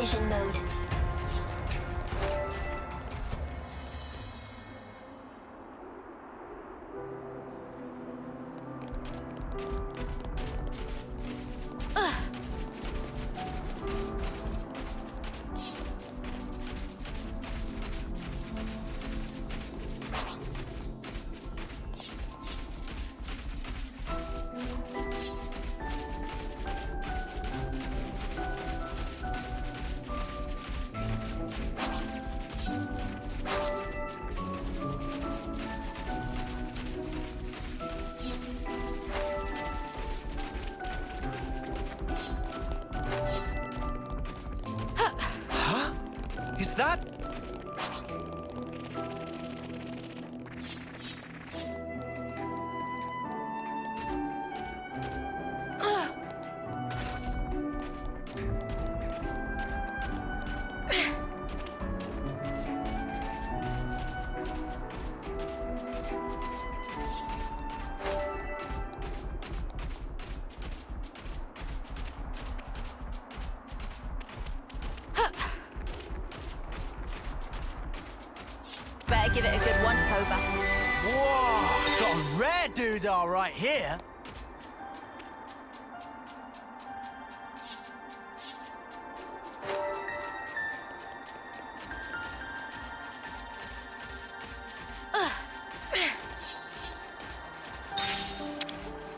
vision mode. Is that? Better give it a good once-over. Whoa! Got a rare doodah right here.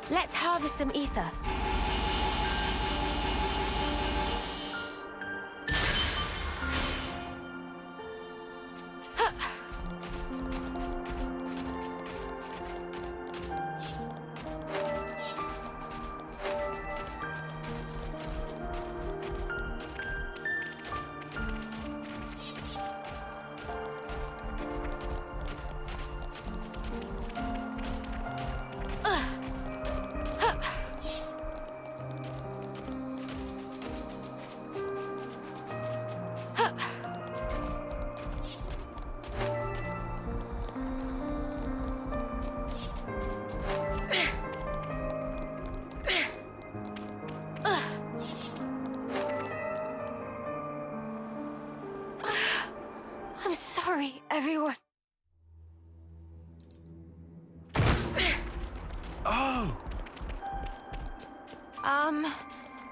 Let's harvest some ether. I'm sorry, everyone. Oh!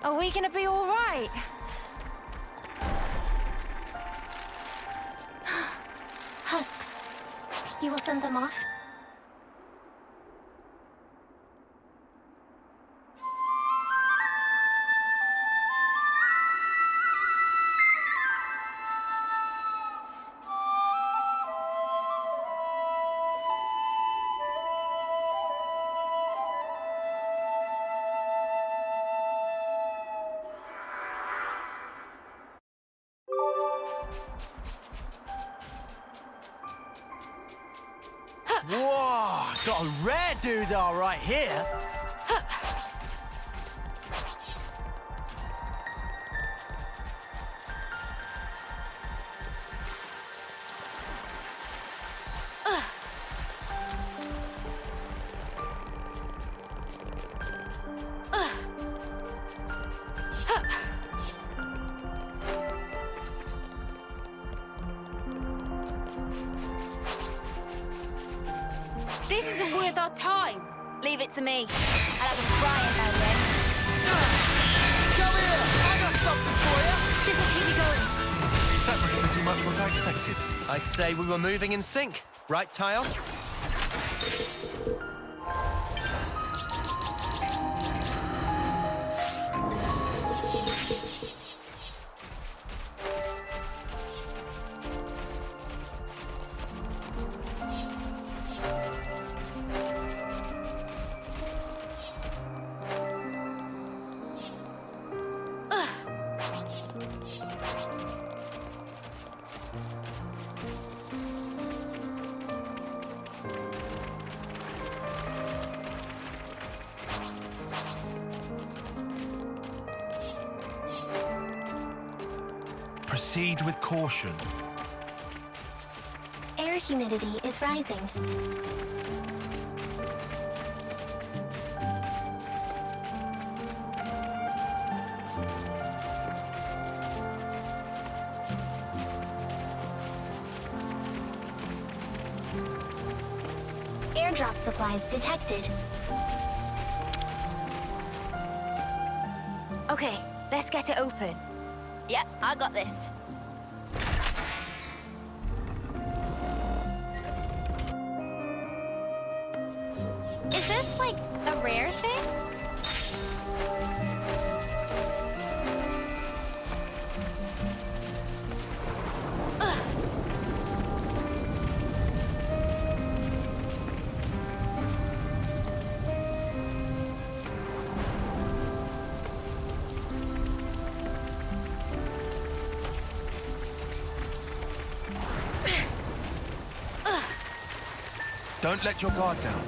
Are we gonna be all right? Husks. You will send them off? Whoa! Got a rare doodah right here. This isn't worth our time. Leave it to me. I'll have them crying about it. Come here! I got something for you! This will keep me going. That was pretty much what I expected. I'd say we were moving in sync. Right, Tile? Proceed with caution. Air humidity is rising. Airdrop supplies detected. Okay, let's get it open. Yep, I got this. Is this, like, a rare thing? Don't let your guard down.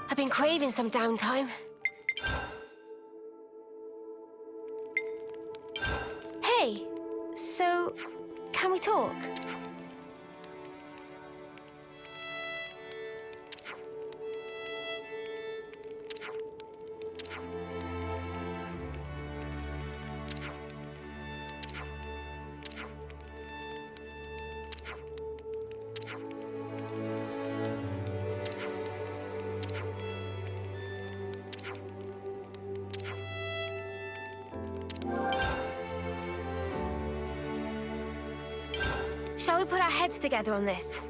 I've been craving some downtime. Hey, so can we talk? Shall we put our heads together on this?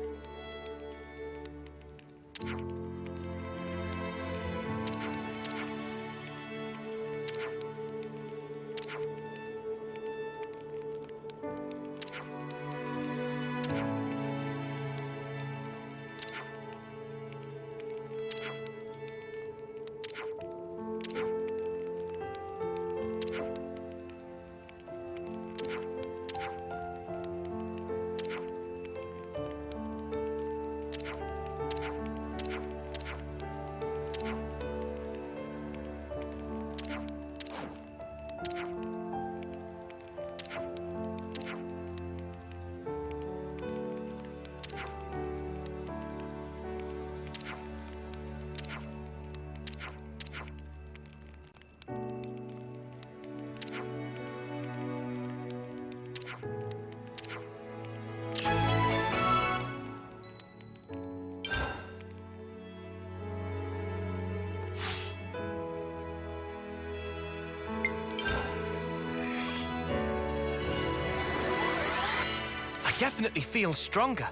I definitely feel stronger.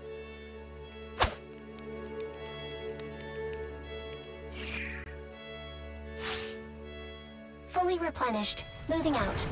Fully replenished. Moving out.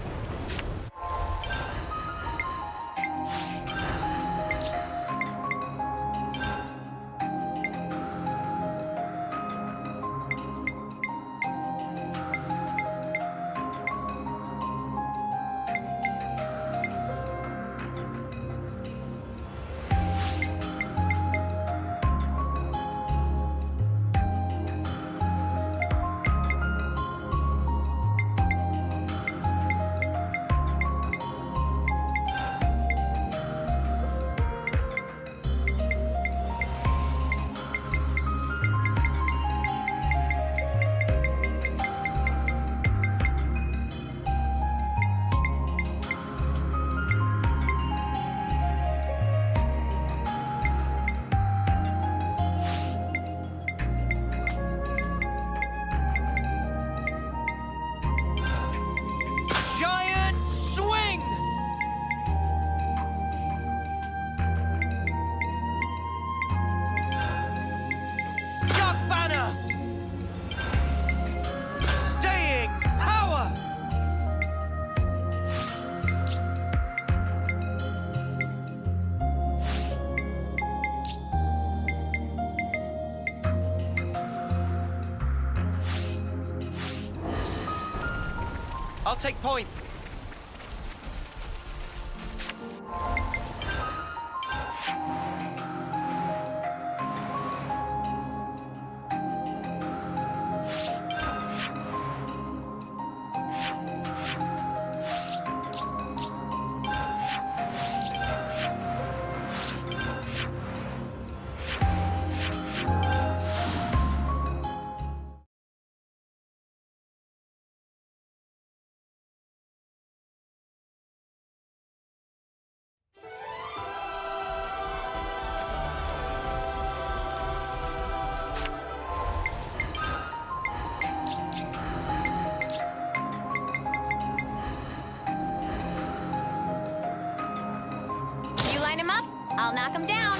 I'll take point. You line him up, I'll knock him down.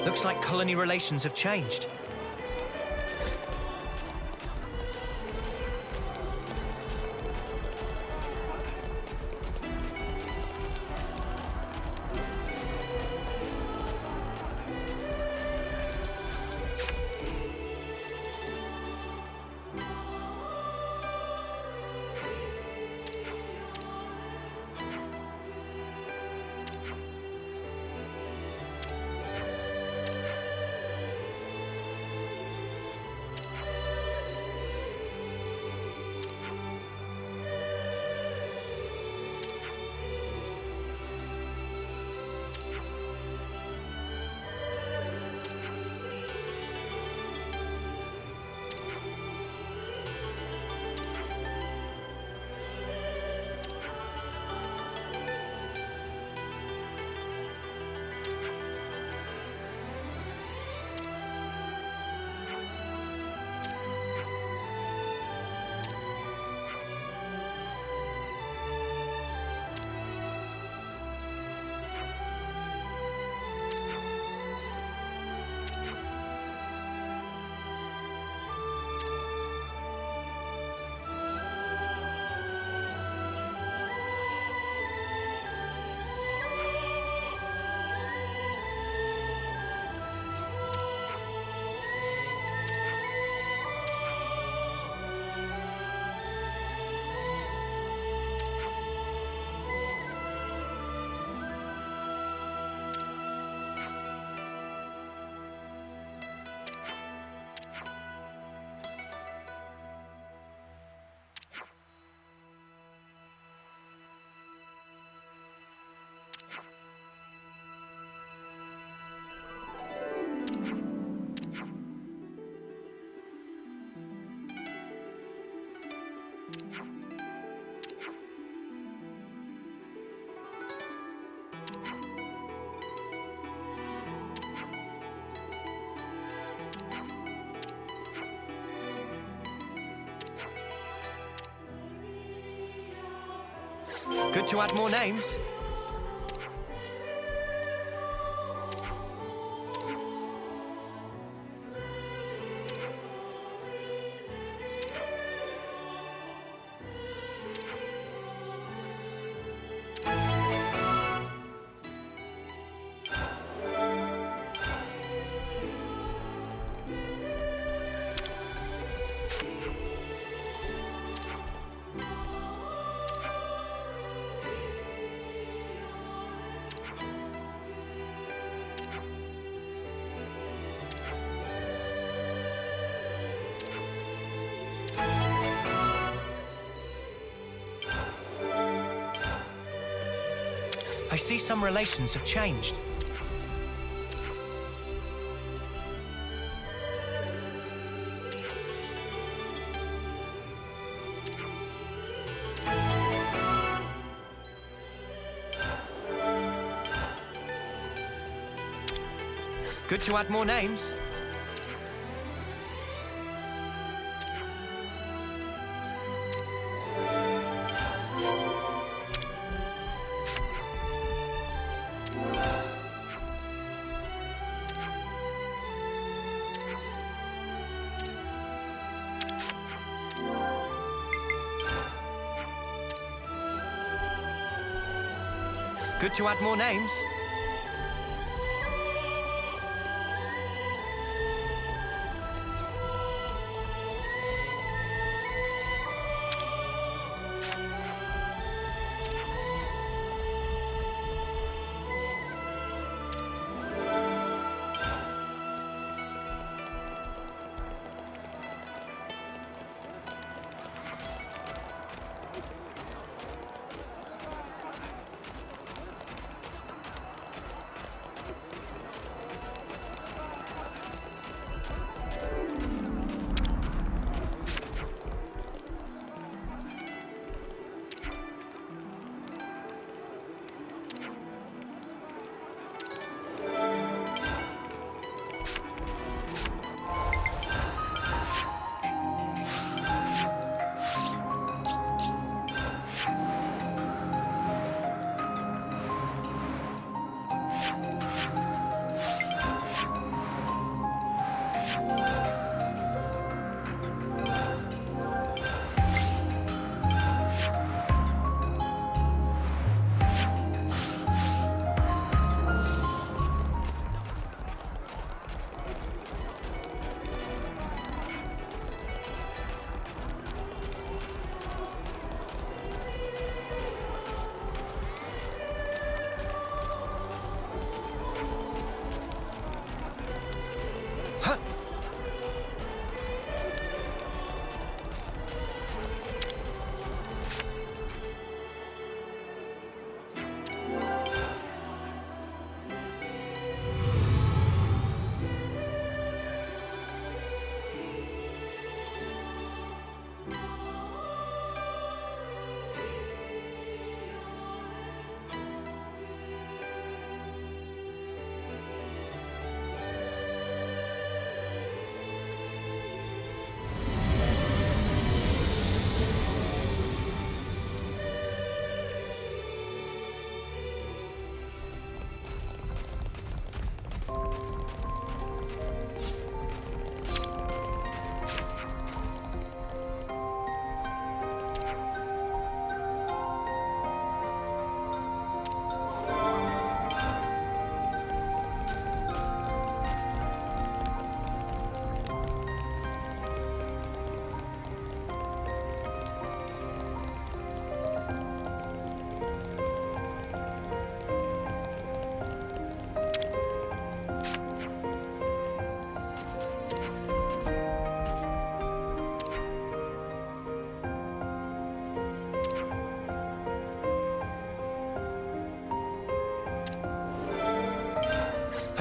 Looks like colony relations have changed. Good to add more names. I see some relations have changed. Good to add more names. Good to add more names.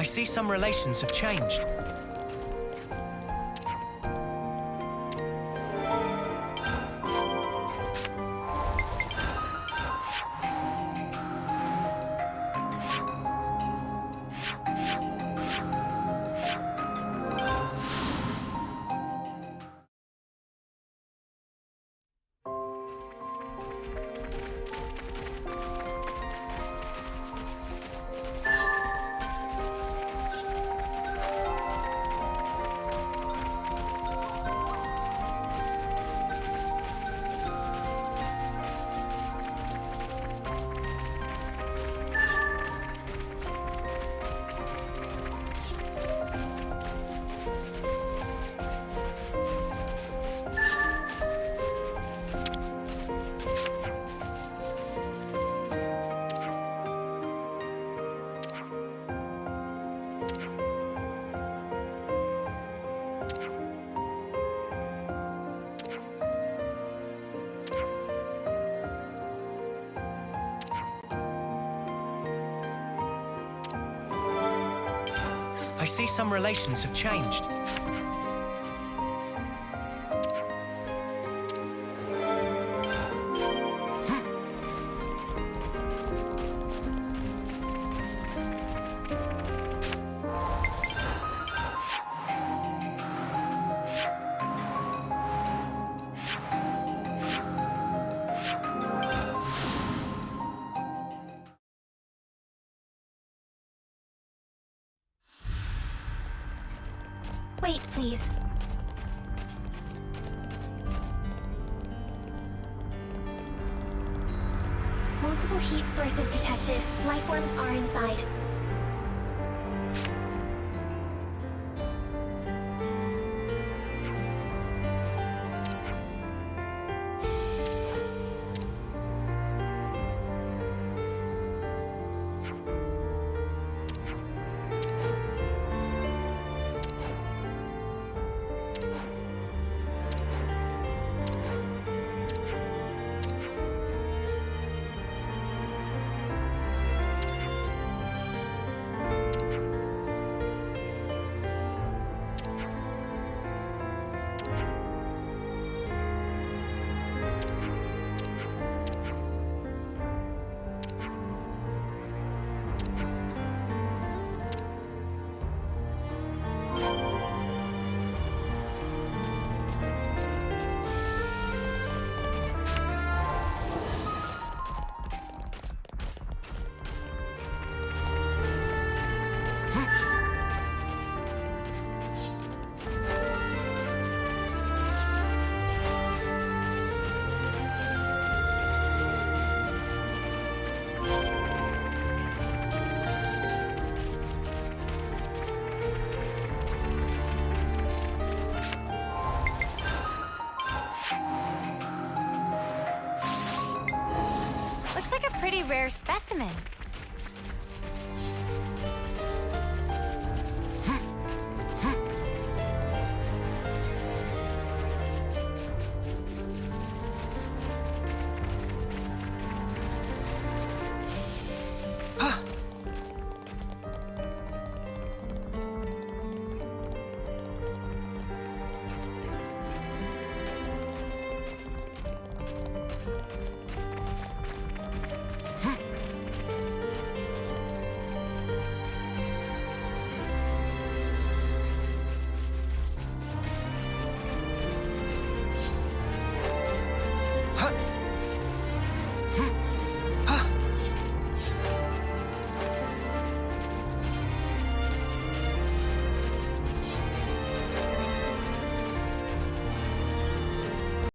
I see some relations have changed. I see some relations have changed. Wait, please. Multiple heat sources detected. Life forms are inside. Looks like a pretty rare specimen. Huh?